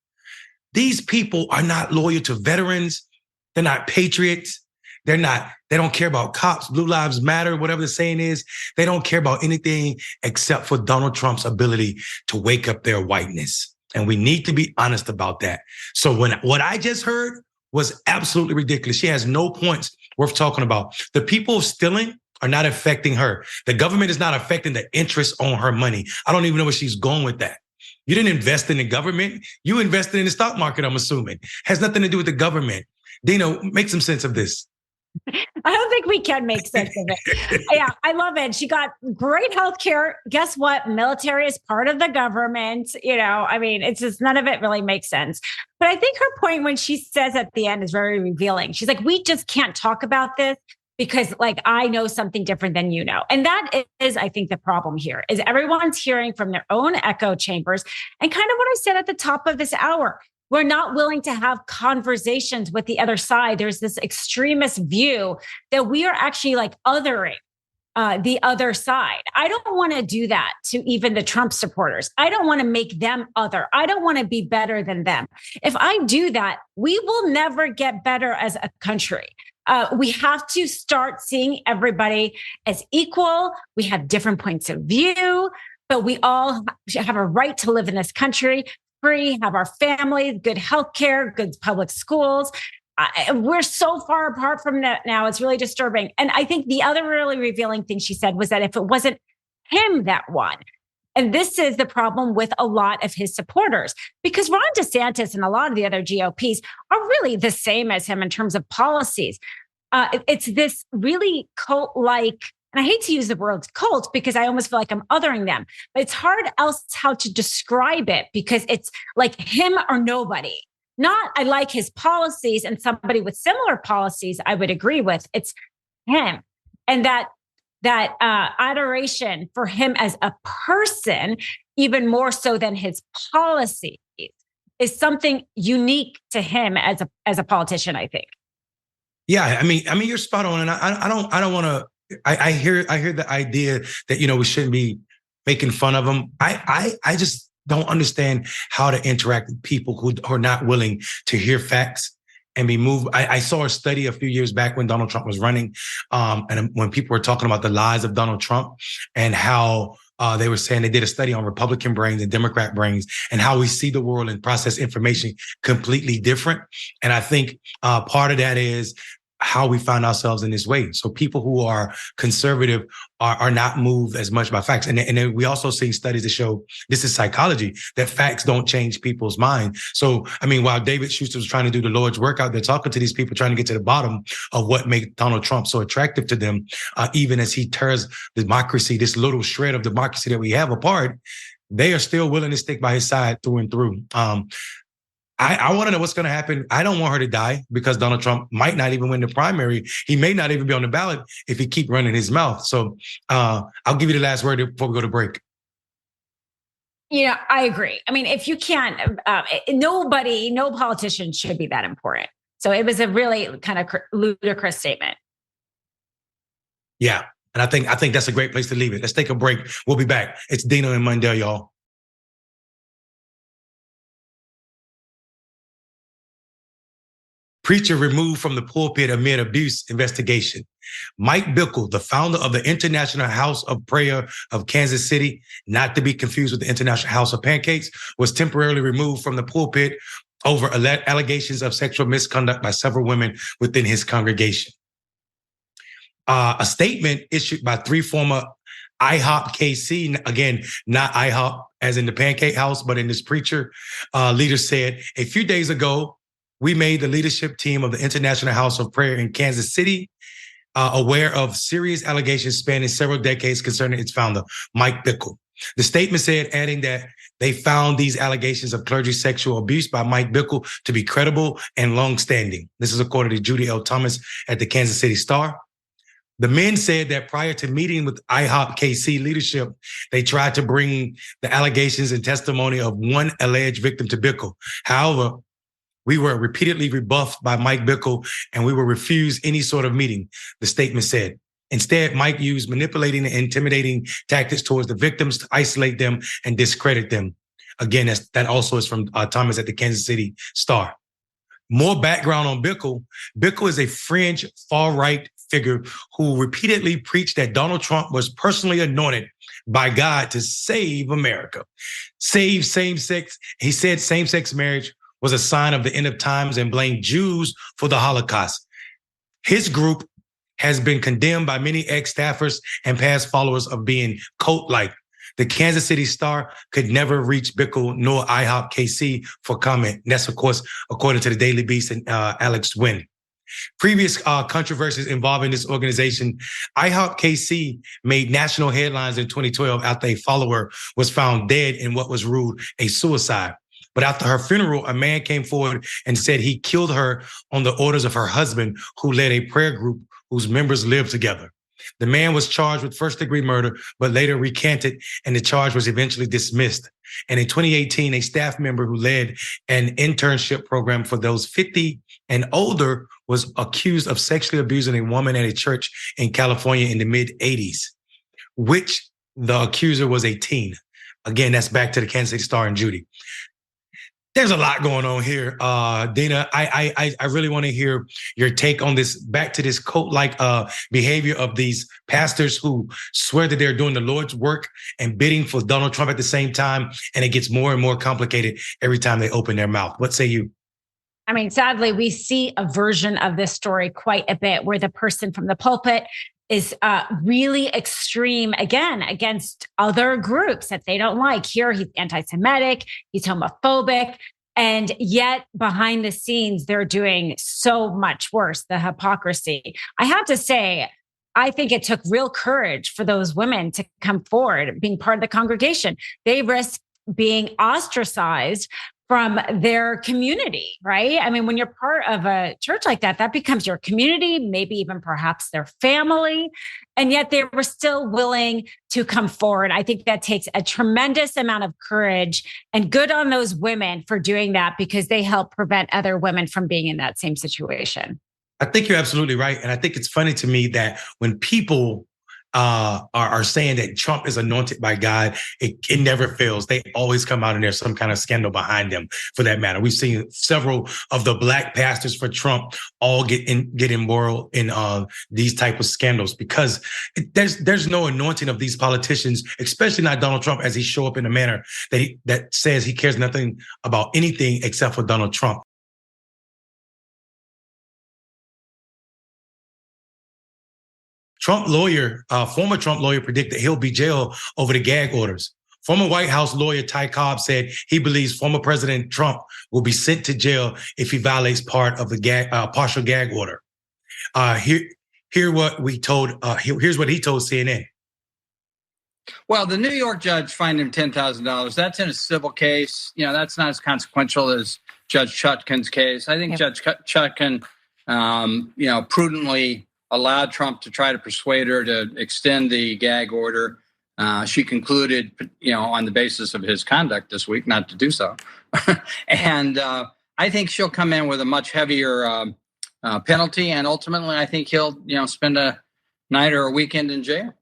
These people are not loyal to veterans. They're not patriots. They don't care about cops, Blue Lives Matter, whatever the saying is. They don't care about anything except for Donald Trump's ability to wake up their whiteness. And we need to be honest about that. So what I just heard was absolutely ridiculous. She has no points worth talking about. The people stealing are not affecting her. The government is not affecting the interest on her money. I don't even know where she's going with that. You didn't invest in the government. You invested in the stock market, I'm assuming. Has nothing to do with the government. Dina, make some sense of this. I don't think we can make sense of it. Yeah, I love it. She got great health care. Guess what? Military is part of the government. I mean, it's just none of it really makes sense. But I think her point when she says at the end is very revealing. She's like, we just can't talk about this because I know something different than you know. And that is, I think, the problem here is everyone's hearing from their own echo chambers. And kind of what I said at the top of this hour, we're not willing to have conversations with the other side. There's this extremist view that we are actually othering the other side. I don't want to do that to even the Trump supporters. I don't want to make them other. I don't want to be better than them. If I do that, we will never get better as a country. We have to start seeing everybody as equal. We have different points of view, but we all have a right to live in this country, free, have our families, good healthcare, good public schools. We're so far apart from that now. It's really disturbing. And I think the other really revealing thing she said was that if it wasn't him that won, and this is the problem with a lot of his supporters, because Ron DeSantis and a lot of the other GOPs are really the same as him in terms of policies. It's this really cult-like, and I hate to use the word cult because I almost feel like I'm othering them, but it's hard else how to describe it because it's like him or nobody. Not, I like his policies and somebody with similar policies I would agree with. It's him. And that adoration for him as a person, even more so than his policies, is something unique to him as a politician, I think. Yeah, I mean, you're spot on, and I don't want to. I hear the idea that we shouldn't be making fun of him. I just don't understand how to interact with people who are not willing to hear facts and be moved. I saw a study a few years back when Donald Trump was running, and when people were talking about the lies of Donald Trump and how they were saying they did a study on Republican brains and Democrat brains and how we see the world and process information completely different. And I think part of that is how we find ourselves in this way. So people who are conservative are not moved as much by facts. And then we also see studies that show, this is psychology, that facts don't change people's mind. So, I mean, while David Schuster was trying to do the Lord's work out there, talking to these people, trying to get to the bottom of what made Donald Trump so attractive to them, even as he tears democracy, this little shred of democracy that we have apart, they are still willing to stick by his side through and through. I want to know what's going to happen. I don't want her to die because Donald Trump might not even win the primary. He may not even be on the ballot if he keep running his mouth. So I'll give you the last word before we go to break. I agree. I mean, if you can't, no politician should be that important. So it was a really kind of ludicrous statement. Yeah. And I think that's a great place to leave it. Let's take a break. We'll be back. It's Dina and Mondale, y'all. Preacher removed from the pulpit amid abuse investigation. Mike Bickle, the founder of the International House of Prayer of Kansas City, not to be confused with the International House of Pancakes, was temporarily removed from the pulpit over allegations of sexual misconduct by several women within his congregation. A statement issued by three former IHOP KC, again, not IHOP as in the Pancake House, but in this preacher, leader said, a few days ago, we made the leadership team of the International House of Prayer in Kansas City aware of serious allegations spanning several decades concerning its founder, Mike Bickle. The statement said, adding that they found these allegations of clergy sexual abuse by Mike Bickle to be credible and longstanding. This is according to Judy L. Thomas at the Kansas City Star. The men said that prior to meeting with IHOP KC leadership, they tried to bring the allegations and testimony of one alleged victim to Bickle. However, we were repeatedly rebuffed by Mike Bickle and we were refused any sort of meeting, the statement said. Instead, Mike used manipulating and intimidating tactics towards the victims to isolate them and discredit them. Again, that also is from Thomas at the Kansas City Star. More background on Bickle. Bickle is a fringe far-right figure who repeatedly preached that Donald Trump was personally anointed by God to save America. Save same-sex. He said same-sex marriage was a sign of the end of times and blamed Jews for the Holocaust. His group has been condemned by many ex-staffers and past followers of being cult-like. The Kansas City Star could never reach Bickle nor IHOP KC for comment. And that's, of course, according to the Daily Beast and Alex Wynn. Previous controversies involving this organization, IHOP KC made national headlines in 2012 after a follower was found dead in what was ruled a suicide. But after her funeral, a man came forward and said he killed her on the orders of her husband, who led a prayer group whose members lived together. The man was charged with first-degree murder, but later recanted, and the charge was eventually dismissed. And in 2018, a staff member who led an internship program for those 50 and older was accused of sexually abusing a woman at a church in California in the mid-'80s, which the accuser was a teen. Again, that's back to the Kansas City Star and Judy. There's a lot going on here, Dina. I really want to hear your take on this. Back to this cult-like behavior of these pastors who swear that they're doing the Lord's work and bidding for Donald Trump at the same time, and it gets more and more complicated every time they open their mouth. What say you? I mean, sadly, we see a version of this story quite a bit where the person from the pulpit is really extreme, again, against other groups that they don't like. Here, he's anti-Semitic, he's homophobic, and yet behind the scenes, they're doing so much worse, the hypocrisy. I have to say, I think it took real courage for those women to come forward, being part of the congregation. They risk being ostracized from their community, right? I mean, when you're part of a church like that, that becomes your community, maybe even perhaps their family. And yet they were still willing to come forward. I think that takes a tremendous amount of courage, and good on those women for doing that, because they help prevent other women from being in that same situation. I think you're absolutely right. And I think it's funny to me that when people are saying that Trump is anointed by God, it never fails. They always come out and there's some kind of scandal behind them, for that matter. We've seen several of the black pastors for Trump all get embroiled in these type of scandals, because there's no anointing of these politicians, especially not Donald Trump, as he show up in a manner that says he cares nothing about anything except for Donald Trump. Former Trump lawyer predicted he'll be jailed over the gag orders. Former White House lawyer Ty Cobb said he believes former President Trump will be sent to jail if he violates part of the partial gag order. Here's what he told CNN. Well, the New York judge fined him $10,000. That's in a civil case. You know, that's not as consequential as Judge Chutkan's case. I think Judge Chutkan, prudently allowed Trump to try to persuade her to extend the gag order. She concluded, on the basis of his conduct this week, not to do so. And I think she'll come in with a much heavier penalty. And ultimately, I think he'll, spend a night or a weekend in jail.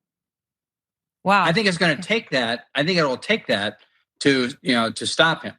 Wow. I think it's going to take that. I think it will take that to stop him.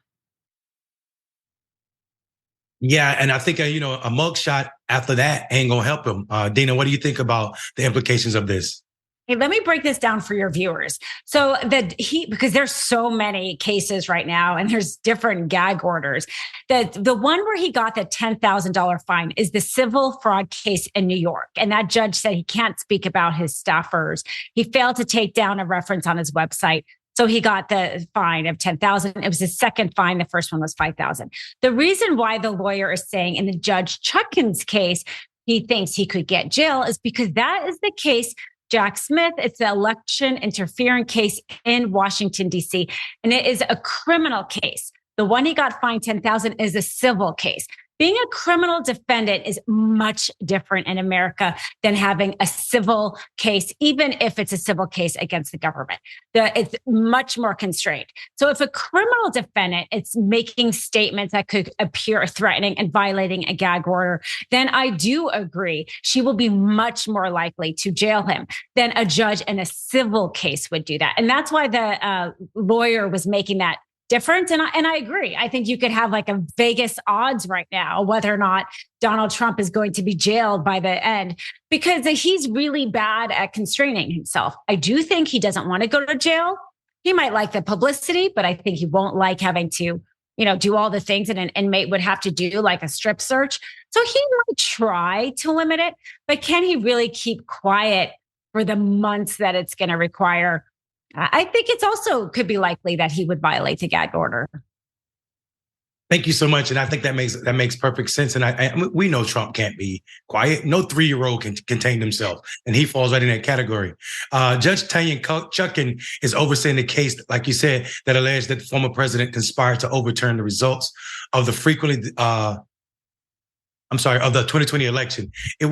Yeah, and I think, a mugshot after that ain't going to help him. Dina, what do you think about the implications of this? Hey, let me break this down for your viewers. So because there's so many cases right now and there's different gag orders. The one where he got the $10,000 fine is the civil fraud case in New York. And that judge said he can't speak about his staffers. He failed to take down a reference on his website. So he got the fine of $10,000. It was his second fine. The first one was $5,000. The reason why the lawyer is saying in the Judge Chutkan's case, he thinks he could get jail is because that is the case Jack Smith. It's the election interference case in Washington, D.C., and it is a criminal case. The one he got fined $10,000 is a civil case. Being a criminal defendant is much different in America than having a civil case, even if it's a civil case against the government. It's much more constrained. So if a criminal defendant is making statements that could appear threatening and violating a gag order, then I do agree she will be much more likely to jail him than a judge in a civil case would do that. And that's why the lawyer was making that different. And I agree. I think you could have like a Vegas odds right now, whether or not Donald Trump is going to be jailed by the end, because he's really bad at constraining himself. I do think he doesn't want to go to jail. He might like the publicity, but I think he won't like having to, do all the things that an inmate would have to do, like a strip search. So he might try to limit it, but can he really keep quiet for the months that it's going to require? I think it's also could be likely that he would violate the gag order. Thank you so much, and I think that makes perfect sense. And we know Trump can't be quiet. No 3-year-old can contain himself, and he falls right in that category. Judge Sayegh Chutkan is overseeing the case, like you said, that alleged that the former president conspired to overturn the results of the 2020 election. It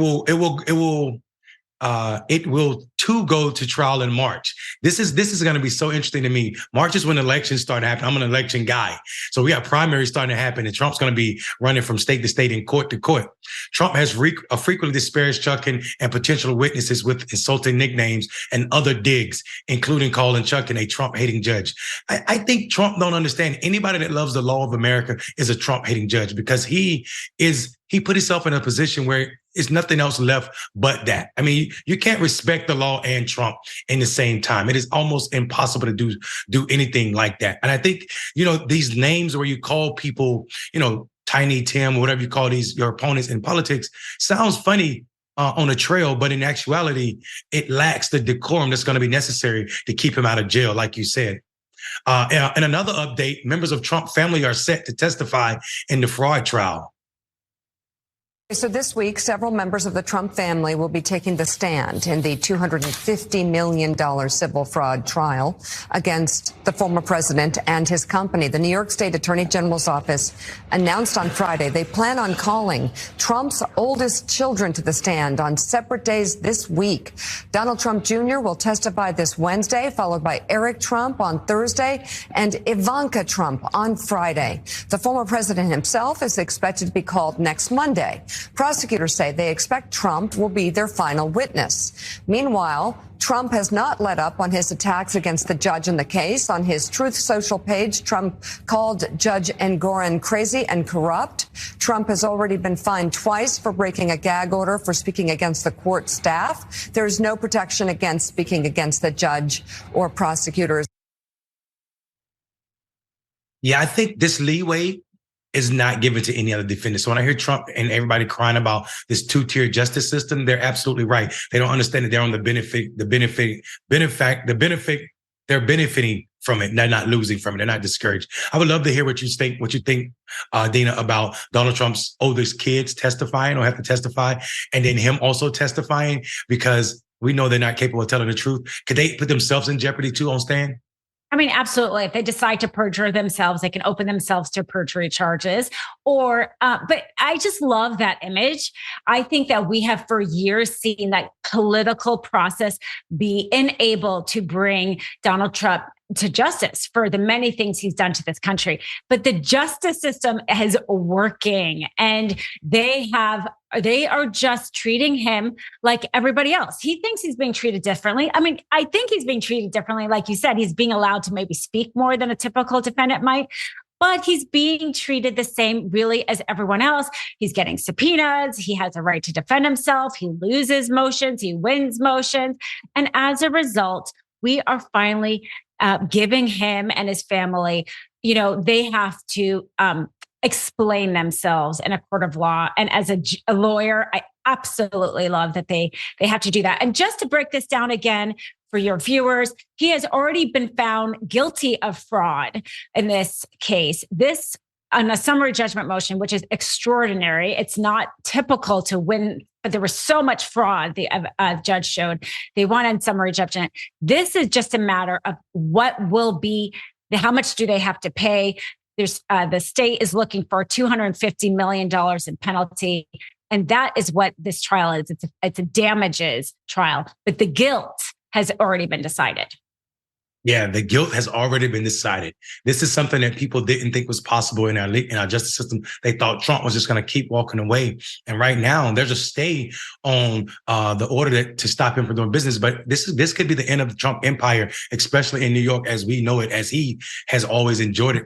will too go to trial in March. This is going to be so interesting to me. March is when elections start happening. I'm an election guy. So we got primaries starting to happen, and Trump's going to be running from state to state and court to court. Trump has frequently disparaged Chutkan and potential witnesses with insulting nicknames and other digs, including calling Chutkan a Trump-hating judge. I think Trump don't understand anybody that loves the law of America is a Trump-hating judge, because he put himself in a position where it's nothing else left but that. I mean, you can't respect the law and Trump in the same time. It is almost impossible to do anything like that. And I think, these names where you call people, Tiny Tim, whatever you call your opponents in politics, sounds funny on a trail, but in actuality, it lacks the decorum that's going to be necessary to keep him out of jail, like you said. And another update, members of Trump family are set to testify in the fraud trial. So this week, several members of the Trump family will be taking the stand in the $250 million civil fraud trial against the former president and his company. The New York State Attorney General's office announced on Friday they plan on calling Trump's oldest children to the stand on separate days this week. Donald Trump Jr. will testify this Wednesday, followed by Eric Trump on Thursday and Ivanka Trump on Friday. The former president himself is expected to be called next Monday. Prosecutors say they expect Trump will be their final witness. Meanwhile, Trump has not let up on his attacks against the judge in the case. On his Truth Social page, Trump called Judge Engoron crazy and corrupt. Trump has already been fined twice for breaking a gag order for speaking against the court staff. There is no protection against speaking against the judge or prosecutors. Yeah, I think this leeway is not given to any other defendant. So when I hear Trump and everybody crying about this 2-tier justice system, they're absolutely right. They don't understand that they're on they're benefiting from it. They're not losing from it. They're not discouraged. I would love to hear what you think, Dina, about Donald Trump's oldest kids testifying or have to testify, and then him also testifying, because we know they're not capable of telling the truth. Could they put themselves in jeopardy too on stand? I mean, absolutely. If they decide to perjure themselves, they can open themselves to perjury charges. But I just love that image. I think that we have for years seen that political process be unable to bring Donald Trump to justice for the many things he's done to this country. But the justice system is working, and they are just treating him like everybody else. He thinks he's being treated differently. I mean, I think he's being treated differently. Like you said, he's being allowed to maybe speak more than a typical defendant might. but he's being treated the same really as everyone else. He's getting subpoenas. He has a right to defend himself. He loses motions. He wins motions. And as a result, we are finally giving him and his family, they have to explain themselves in a court of law. And as a lawyer, I absolutely love that they have to do that. And just to break this down again for your viewers, he has already been found guilty of fraud in this case. This on a summary judgment motion, which is extraordinary. It's not typical to win, but there was so much fraud the judge showed. They won on summary judgment. This is just a matter of what will be, how much do they have to pay? There's the state is looking for $250 million in penalty. And that is what this trial is. It's a damages trial, but the guilt has already been decided. Yeah, the guilt has already been decided. This is something that people didn't think was possible in our justice system. They thought Trump was just going to keep walking away. And right now, there's a stay on the order to stop him from doing business. But this could be the end of the Trump empire, especially in New York as we know it, as he has always enjoyed it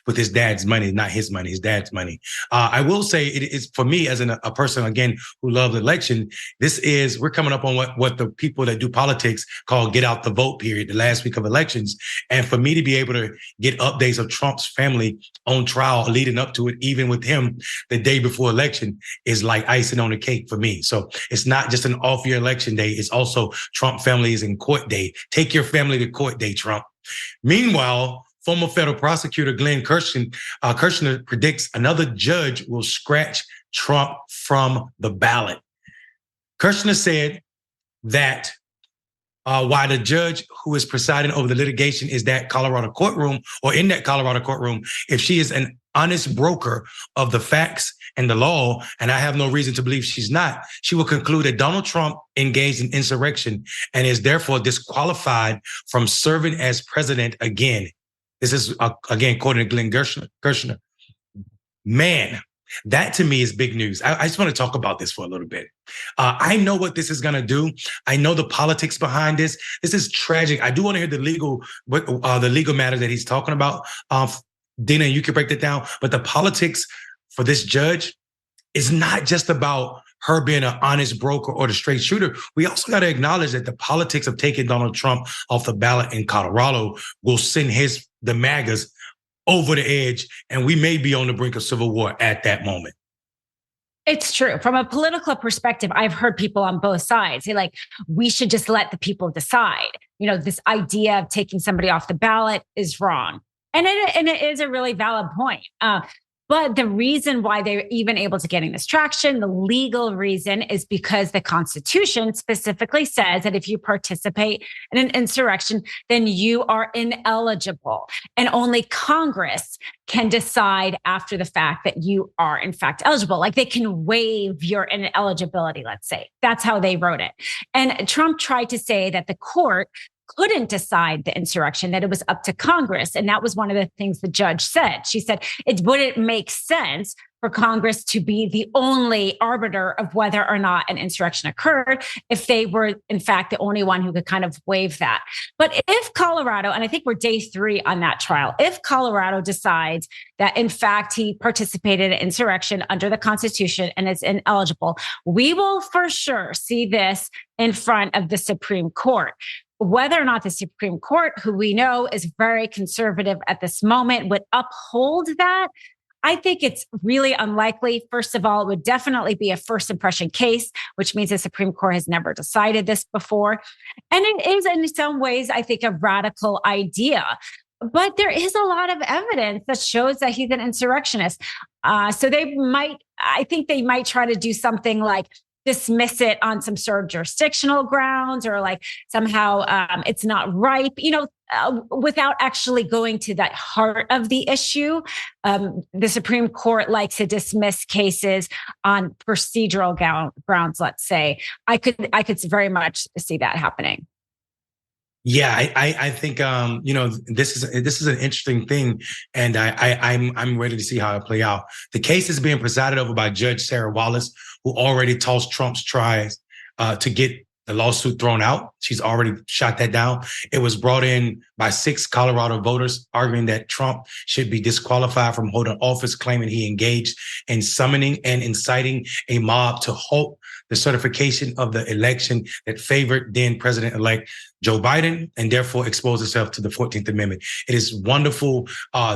with his dad's money, not his money, his dad's money. I will say it is, for me as a person, again, who loves election, we're coming up on what the people that do politics call get out the vote period, the last week of elections. And for me to be able to get updates of Trump's family on trial leading up to it, even with him the day before election, is like icing on the cake for me. So it's not just an off year election day. It's also Trump family is in court day. Take your family to court day, Trump. Meanwhile, former federal prosecutor Glenn Kirshner predicts another judge will scratch Trump from the ballot. Kirshner said that while the judge who is presiding over the litigation is that Colorado courtroom, or in that Colorado courtroom, if she is an honest broker of the facts and the law, and I have no reason to believe she's not, she will conclude that Donald Trump engaged in insurrection and is therefore disqualified from serving as president again. This is, again, quoting Glenn Kirshner. Man, that to me is big news. I just want to talk about this for a little bit. I know what this is going to do. I know the politics behind this. This is tragic. I do want to hear the legal matter that he's talking about. Dina, you can break that down. But the politics for this judge is not just about her being an honest broker or the straight shooter. We also got to acknowledge that the politics of taking Donald Trump off the ballot in Colorado will send the MAGAs over the edge, and we may be on the brink of civil war at that moment. It's true. From a political perspective, I've heard people on both sides say, like, we should just let the people decide. This idea of taking somebody off the ballot is wrong. And it is a really valid point. But the reason why they're even able to getting this traction, the legal reason, is because the Constitution specifically says that if you participate in an insurrection, then you are ineligible. And only Congress can decide after the fact that you are in fact eligible. Like, they can waive your ineligibility, let's say. That's how they wrote it. And Trump tried to say that the court couldn't decide the insurrection, that it was up to Congress. And that was one of the things the judge said. She said, it wouldn't make sense for Congress to be the only arbiter of whether or not an insurrection occurred if they were, in fact, the only one who could kind of waive that. But if Colorado, and I think we're day 3 on that trial, if Colorado decides that, in fact, he participated in insurrection under the Constitution and is ineligible, we will for sure see this in front of the Supreme Court. Whether or not the Supreme Court, who we know is very conservative at this moment, would uphold that, I think it's really unlikely. First of all, it would definitely be a first impression case, which means the Supreme Court has never decided this before. And it is in some ways, I think, a radical idea. But there is a lot of evidence that shows that he's an insurrectionist. So I think they might try to do something like dismiss it on some sort of jurisdictional grounds, or like somehow it's not ripe, without actually going to that heart of the issue. The Supreme Court likes to dismiss cases on procedural grounds, let's say. I could very much see that happening. Yeah, I think this is an interesting thing, and I'm ready to see how it play out. The case is being presided over by Judge Sarah Wallace, who already tossed Trump's tries to get the lawsuit thrown out. She's already shot that down. It was brought in by 6 Colorado voters arguing that Trump should be disqualified from holding office, claiming he engaged in summoning and inciting a mob to halt the certification of the election that favored then President-elect Joe Biden, and therefore expose itself to the 14th Amendment. It is wonderful.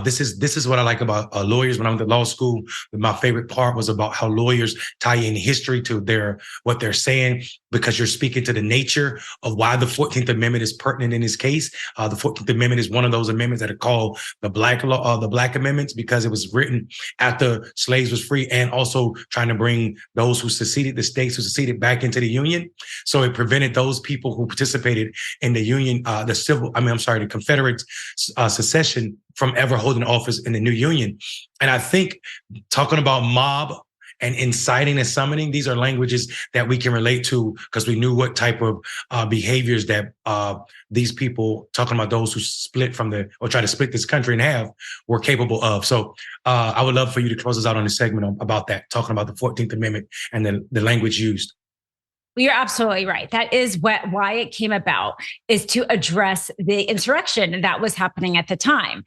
This is what I like about lawyers. When I went to law school, my favorite part was about how lawyers tie in history to what they're saying, because you're speaking to the nature of why the 14th Amendment is pertinent in this case. The 14th Amendment is one of those amendments that are called the Black Amendments, because it was written after slaves was free, and also trying to bring those who seceded, the states who seceded, back into the Union. So it prevented those people who participated in the Union, the Confederate secession from ever holding office in the new Union. And I think talking about mob and inciting and summoning, these are languages that we can relate to, because we knew what type of behaviors that these people, talking about those who try to split this country in half, were capable of. So I would love for you to close us out on this segment about that, talking about the 14th Amendment and the language used. You're absolutely right. That is why it came about, is to address the insurrection that was happening at the time.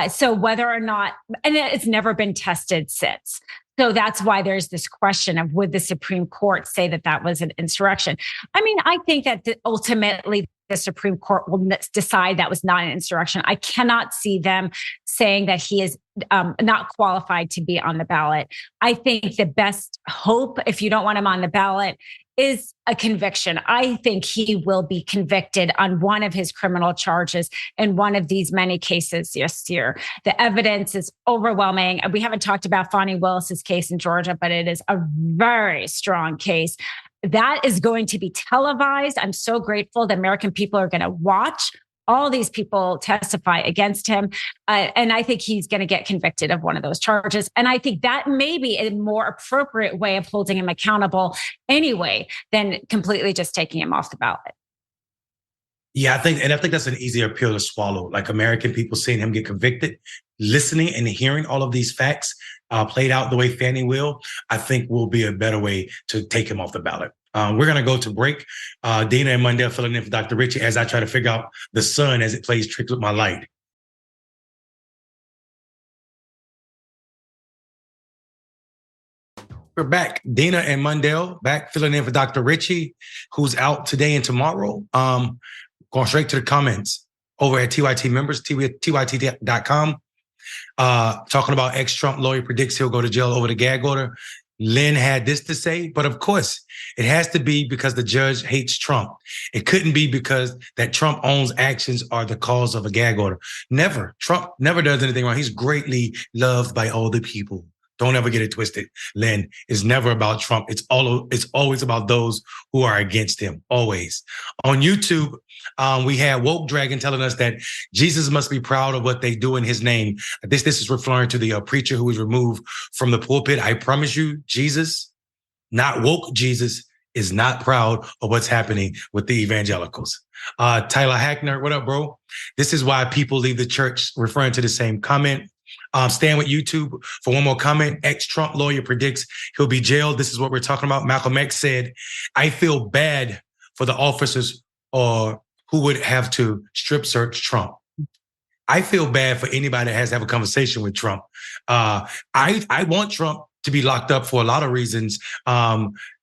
So whether or not, and it's never been tested since. So that's why there's this question of, would the Supreme Court say that that was an insurrection? I mean, I think that ultimately the Supreme Court will decide that was not an insurrection. I cannot see them saying that he is not qualified to be on the ballot. I think the best hope, if you don't want him on the ballot, is a conviction. I think he will be convicted on one of his criminal charges in one of these many cases this year. The evidence is overwhelming. We haven't talked about Fani Willis's case in Georgia, but it is a very strong case. That is going to be televised. I'm so grateful the American people are going to watch all these people testify against him. And I think he's going to get convicted of one of those charges. And I think that may be a more appropriate way of holding him accountable anyway, than completely just taking him off the ballot. Yeah, I think that's an easier pill to swallow. Like, American people seeing him get convicted, listening and hearing all of these facts played out the way Fannie will, I think will be a better way to take him off the ballot. We're going to go to break. Dina and Mondale filling in for Dr. Richie as I try to figure out the sun as it plays tricks with my light. We're back. Dina and Mondale back filling in for Dr. Richie, who's out today and tomorrow. Going straight to the comments over at TYT members, TYT.com. Talking about ex-Trump lawyer predicts he'll go to jail over the gag order. Lynn had this to say, but of course, it has to be because the judge hates Trump. It couldn't be because that Trump owns actions are the cause of a gag order. Never. Trump never does anything wrong. He's greatly loved by all the people. Don't ever get it twisted. Lynn, it's never about Trump. It's always about those who are against him. Always. On YouTube, we had Woke Dragon telling us that Jesus must be proud of what they do in his name. This is referring to the preacher who was removed from the pulpit. I promise you, Jesus, not woke Jesus, is not proud of what's happening with the evangelicals. Tyler Hackner, what up, bro? This is why people leave the church, referring to the same comment. Staying with YouTube for one more comment. Ex-Trump lawyer predicts he'll be jailed. This is what we're talking about. Malcolm X said, I feel bad for the officers who would have to strip search Trump. I feel bad for anybody that has to have a conversation with Trump. I want Trump to be locked up for a lot of reasons,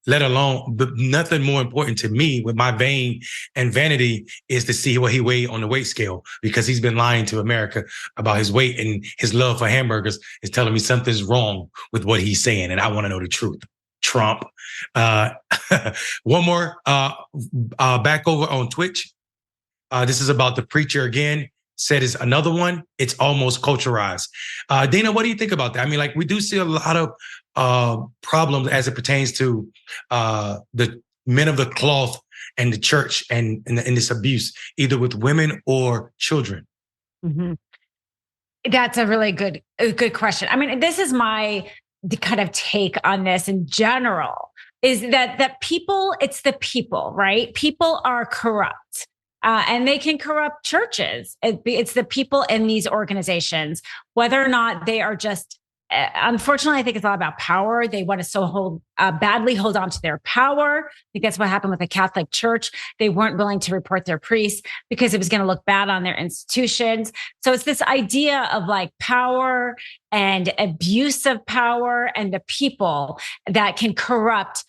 let alone, but nothing more important to me with my vein and vanity is to see what he weighed on the weight scale, because he's been lying to America about his weight, and his love for hamburgers is telling me something's wrong with what he's saying. And I want to know the truth. Trump. One more, back over on Twitch. This is about the preacher again. Said is another one. It's almost culturalized. Dina, what do you think about that? I mean, like, we do see a lot of problems as it pertains to the men of the cloth and the church and this abuse, either with women or children. Mm-hmm. That's a really good question. I mean, this is my kind of take on this in general, is that people, it's the people, right? People are corrupt. And they can corrupt churches. It's the people in these organizations, whether or not they are just unfortunately, I think it's all about power. They want to badly hold on to their power. I think that's what happened with the Catholic Church. They weren't willing to report their priests because it was going to look bad on their institutions. So it's this idea of like power and abuse of power and the people that can corrupt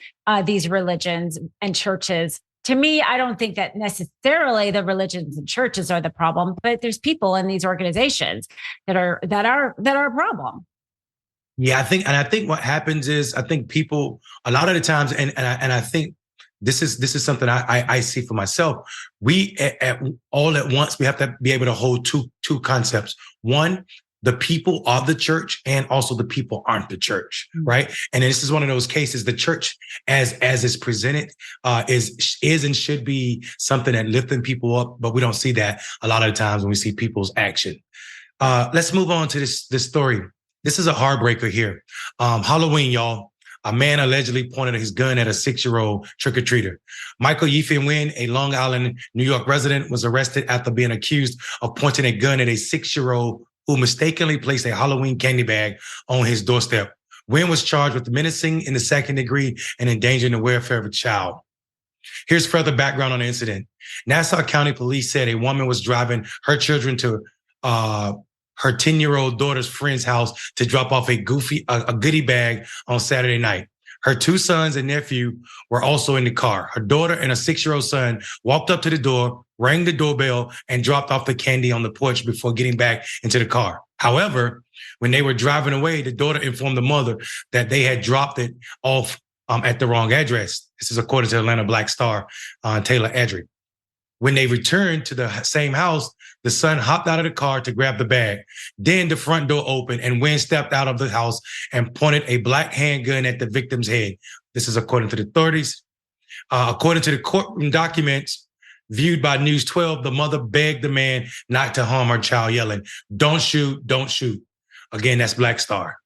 these religions and churches. To me, I don't think that necessarily the religions and churches are the problem, but there's people in these organizations that are a problem. Yeah, I think what happens is, I think people a lot of the times, and I think this is something I see for myself. We all at once, we have to be able to hold two concepts. One, the people are the church, and also the people aren't the church, right? And this is one of those cases. The church, as is presented, is and should be something that lifting people up, but we don't see that a lot of the times when we see people's action. Let's move on to this story. This is a heartbreaker here. Halloween, y'all. A man allegedly pointed his gun at a 6-year-old trick-or-treater. Michael Yifei Nguyen, a Long Island, New York resident, was arrested after being accused of pointing a gun at a 6-year-old who mistakenly placed a Halloween candy bag on his doorstep. Nguyen was charged with menacing in the second degree and endangering the welfare of a child. Here's further background on the incident. Nassau County Police said a woman was driving her children to her 10-year-old daughter's friend's house to drop off a goodie bag on Saturday night. Her 2 sons and nephew were also in the car. Her daughter and a 6-year-old son walked up to the door, rang the doorbell, and dropped off the candy on the porch before getting back into the car. However, when they were driving away, the daughter informed the mother that they had dropped it off at the wrong address. This is according to Atlanta Black Star, Taylor Edrick. When they returned to the same house, the son hopped out of the car to grab the bag. Then the front door opened and Nguyen stepped out of the house and pointed a black handgun at the victim's head. This is according to the authorities. According to the courtroom documents viewed by News 12, the mother begged the man not to harm her child, yelling, "Don't shoot, don't shoot." Again, that's Black Star.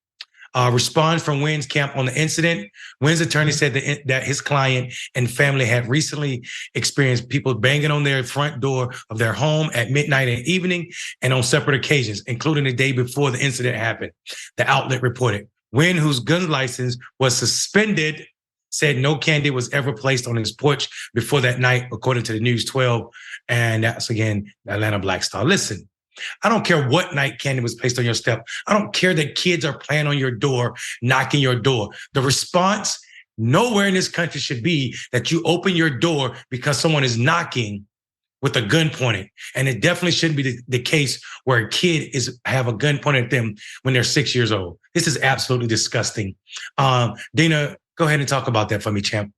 Response from Nguyen's camp on the incident. Nguyen's attorney said that his client and family had recently experienced people banging on their front door of their home at midnight and evening and on separate occasions, including the day before the incident happened. The outlet reported. Nguyen, whose gun license was suspended, said no candy was ever placed on his porch before that night, according to the News 12. And that's, again, the Atlanta Black Star. Listen, I don't care what night candy was placed on your step. I don't care that kids are playing on your door, knocking your door. The response nowhere in this country should be that you open your door because someone is knocking with a gun pointed. And it definitely shouldn't be the case where a kid have a gun pointed at them when they're 6 years old. This is absolutely disgusting. Dina, go ahead and talk about that for me, champ.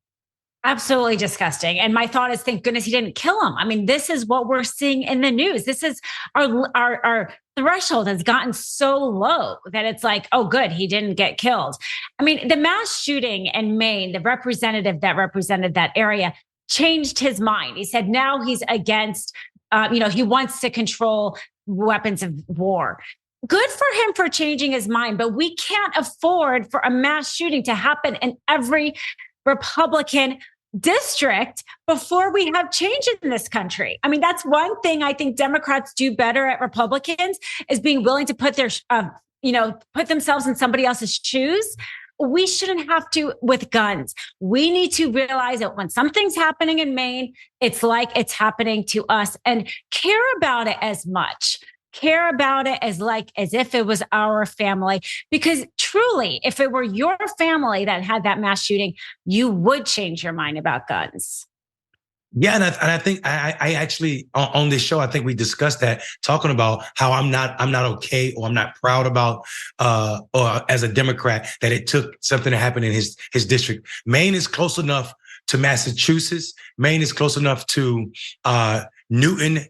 Absolutely disgusting. And my thought is, thank goodness he didn't kill him. I mean, this is what we're seeing in the news. This is our threshold has gotten so low that it's like, oh, good, he didn't get killed. I mean, the mass shooting in Maine, the representative that represented that area changed his mind. He said now he's against, he wants to control weapons of war. Good for him for changing his mind, but we can't afford for a mass shooting to happen in every Republican district before we have change in this country. I mean, that's one thing I think Democrats do better at Republicans is being willing to put their, put themselves in somebody else's shoes. We shouldn't have to with guns. We need to realize that when something's happening in Maine, it's like it's happening to us and care about it as much. Care about it as if it was our family, because truly, if it were your family that had that mass shooting, you would change your mind about guns. Yeah, and I think I actually on this show I think we discussed that, talking about how I'm not okay or I'm not proud about or as a Democrat that it took something to happen in his district. Maine is close enough to Massachusetts. Maine is close enough to Newton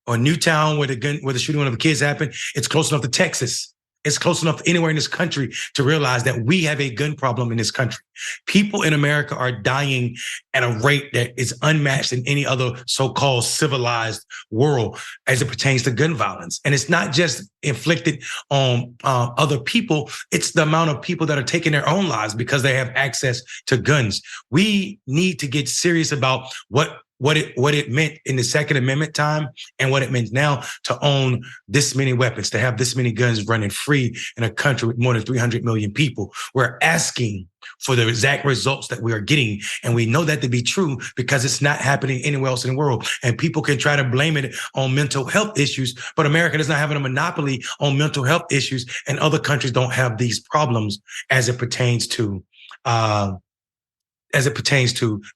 or Newtown where the shooting of the kids happened. It's close enough to Texas. It's close enough anywhere in this country to realize that we have a gun problem in this country. People in America are dying at a rate that is unmatched in any other so-called civilized world as it pertains to gun violence. And it's not just inflicted on other people. It's the amount of people that are taking their own lives because they have access to guns. We need to get serious about what what it meant in the Second Amendment time and what it means now to own this many weapons, to have this many guns running free in a country with more than 300 million people. We're asking for the exact results that we are getting. And we know that to be true because it's not happening anywhere else in the world. And people can try to blame it on mental health issues, but America does not have a monopoly on mental health issues, and other countries don't have these problems as it pertains to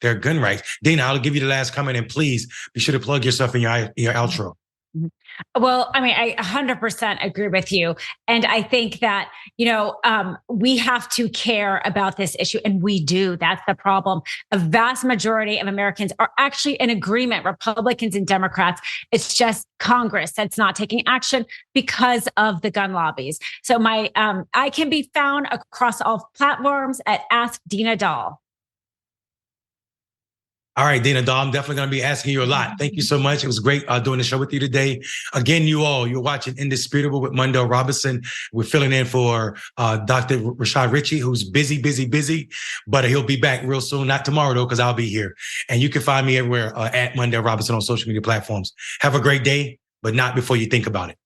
their gun rights. Dina, I'll give you the last comment, and please be sure to plug yourself in your outro. Well, I mean, I 100% agree with you. And I think that, we have to care about this issue, and we do. That's the problem. A vast majority of Americans are actually in agreement, Republicans and Democrats. It's just Congress that's not taking action because of the gun lobbies. So I can be found across all platforms at Ask Dina Dahl. All right, Dina Dahl, I'm definitely going to be asking you a lot. Thank you so much. It was great doing the show with you today. Again, you're watching Indisputable with Mondale Robinson. We're filling in for Dr. Rashad Ritchie, who's busy, but he'll be back real soon. Not tomorrow, though, because I'll be here. And you can find me everywhere at Mondale Robinson on social media platforms. Have a great day, but not before you think about it.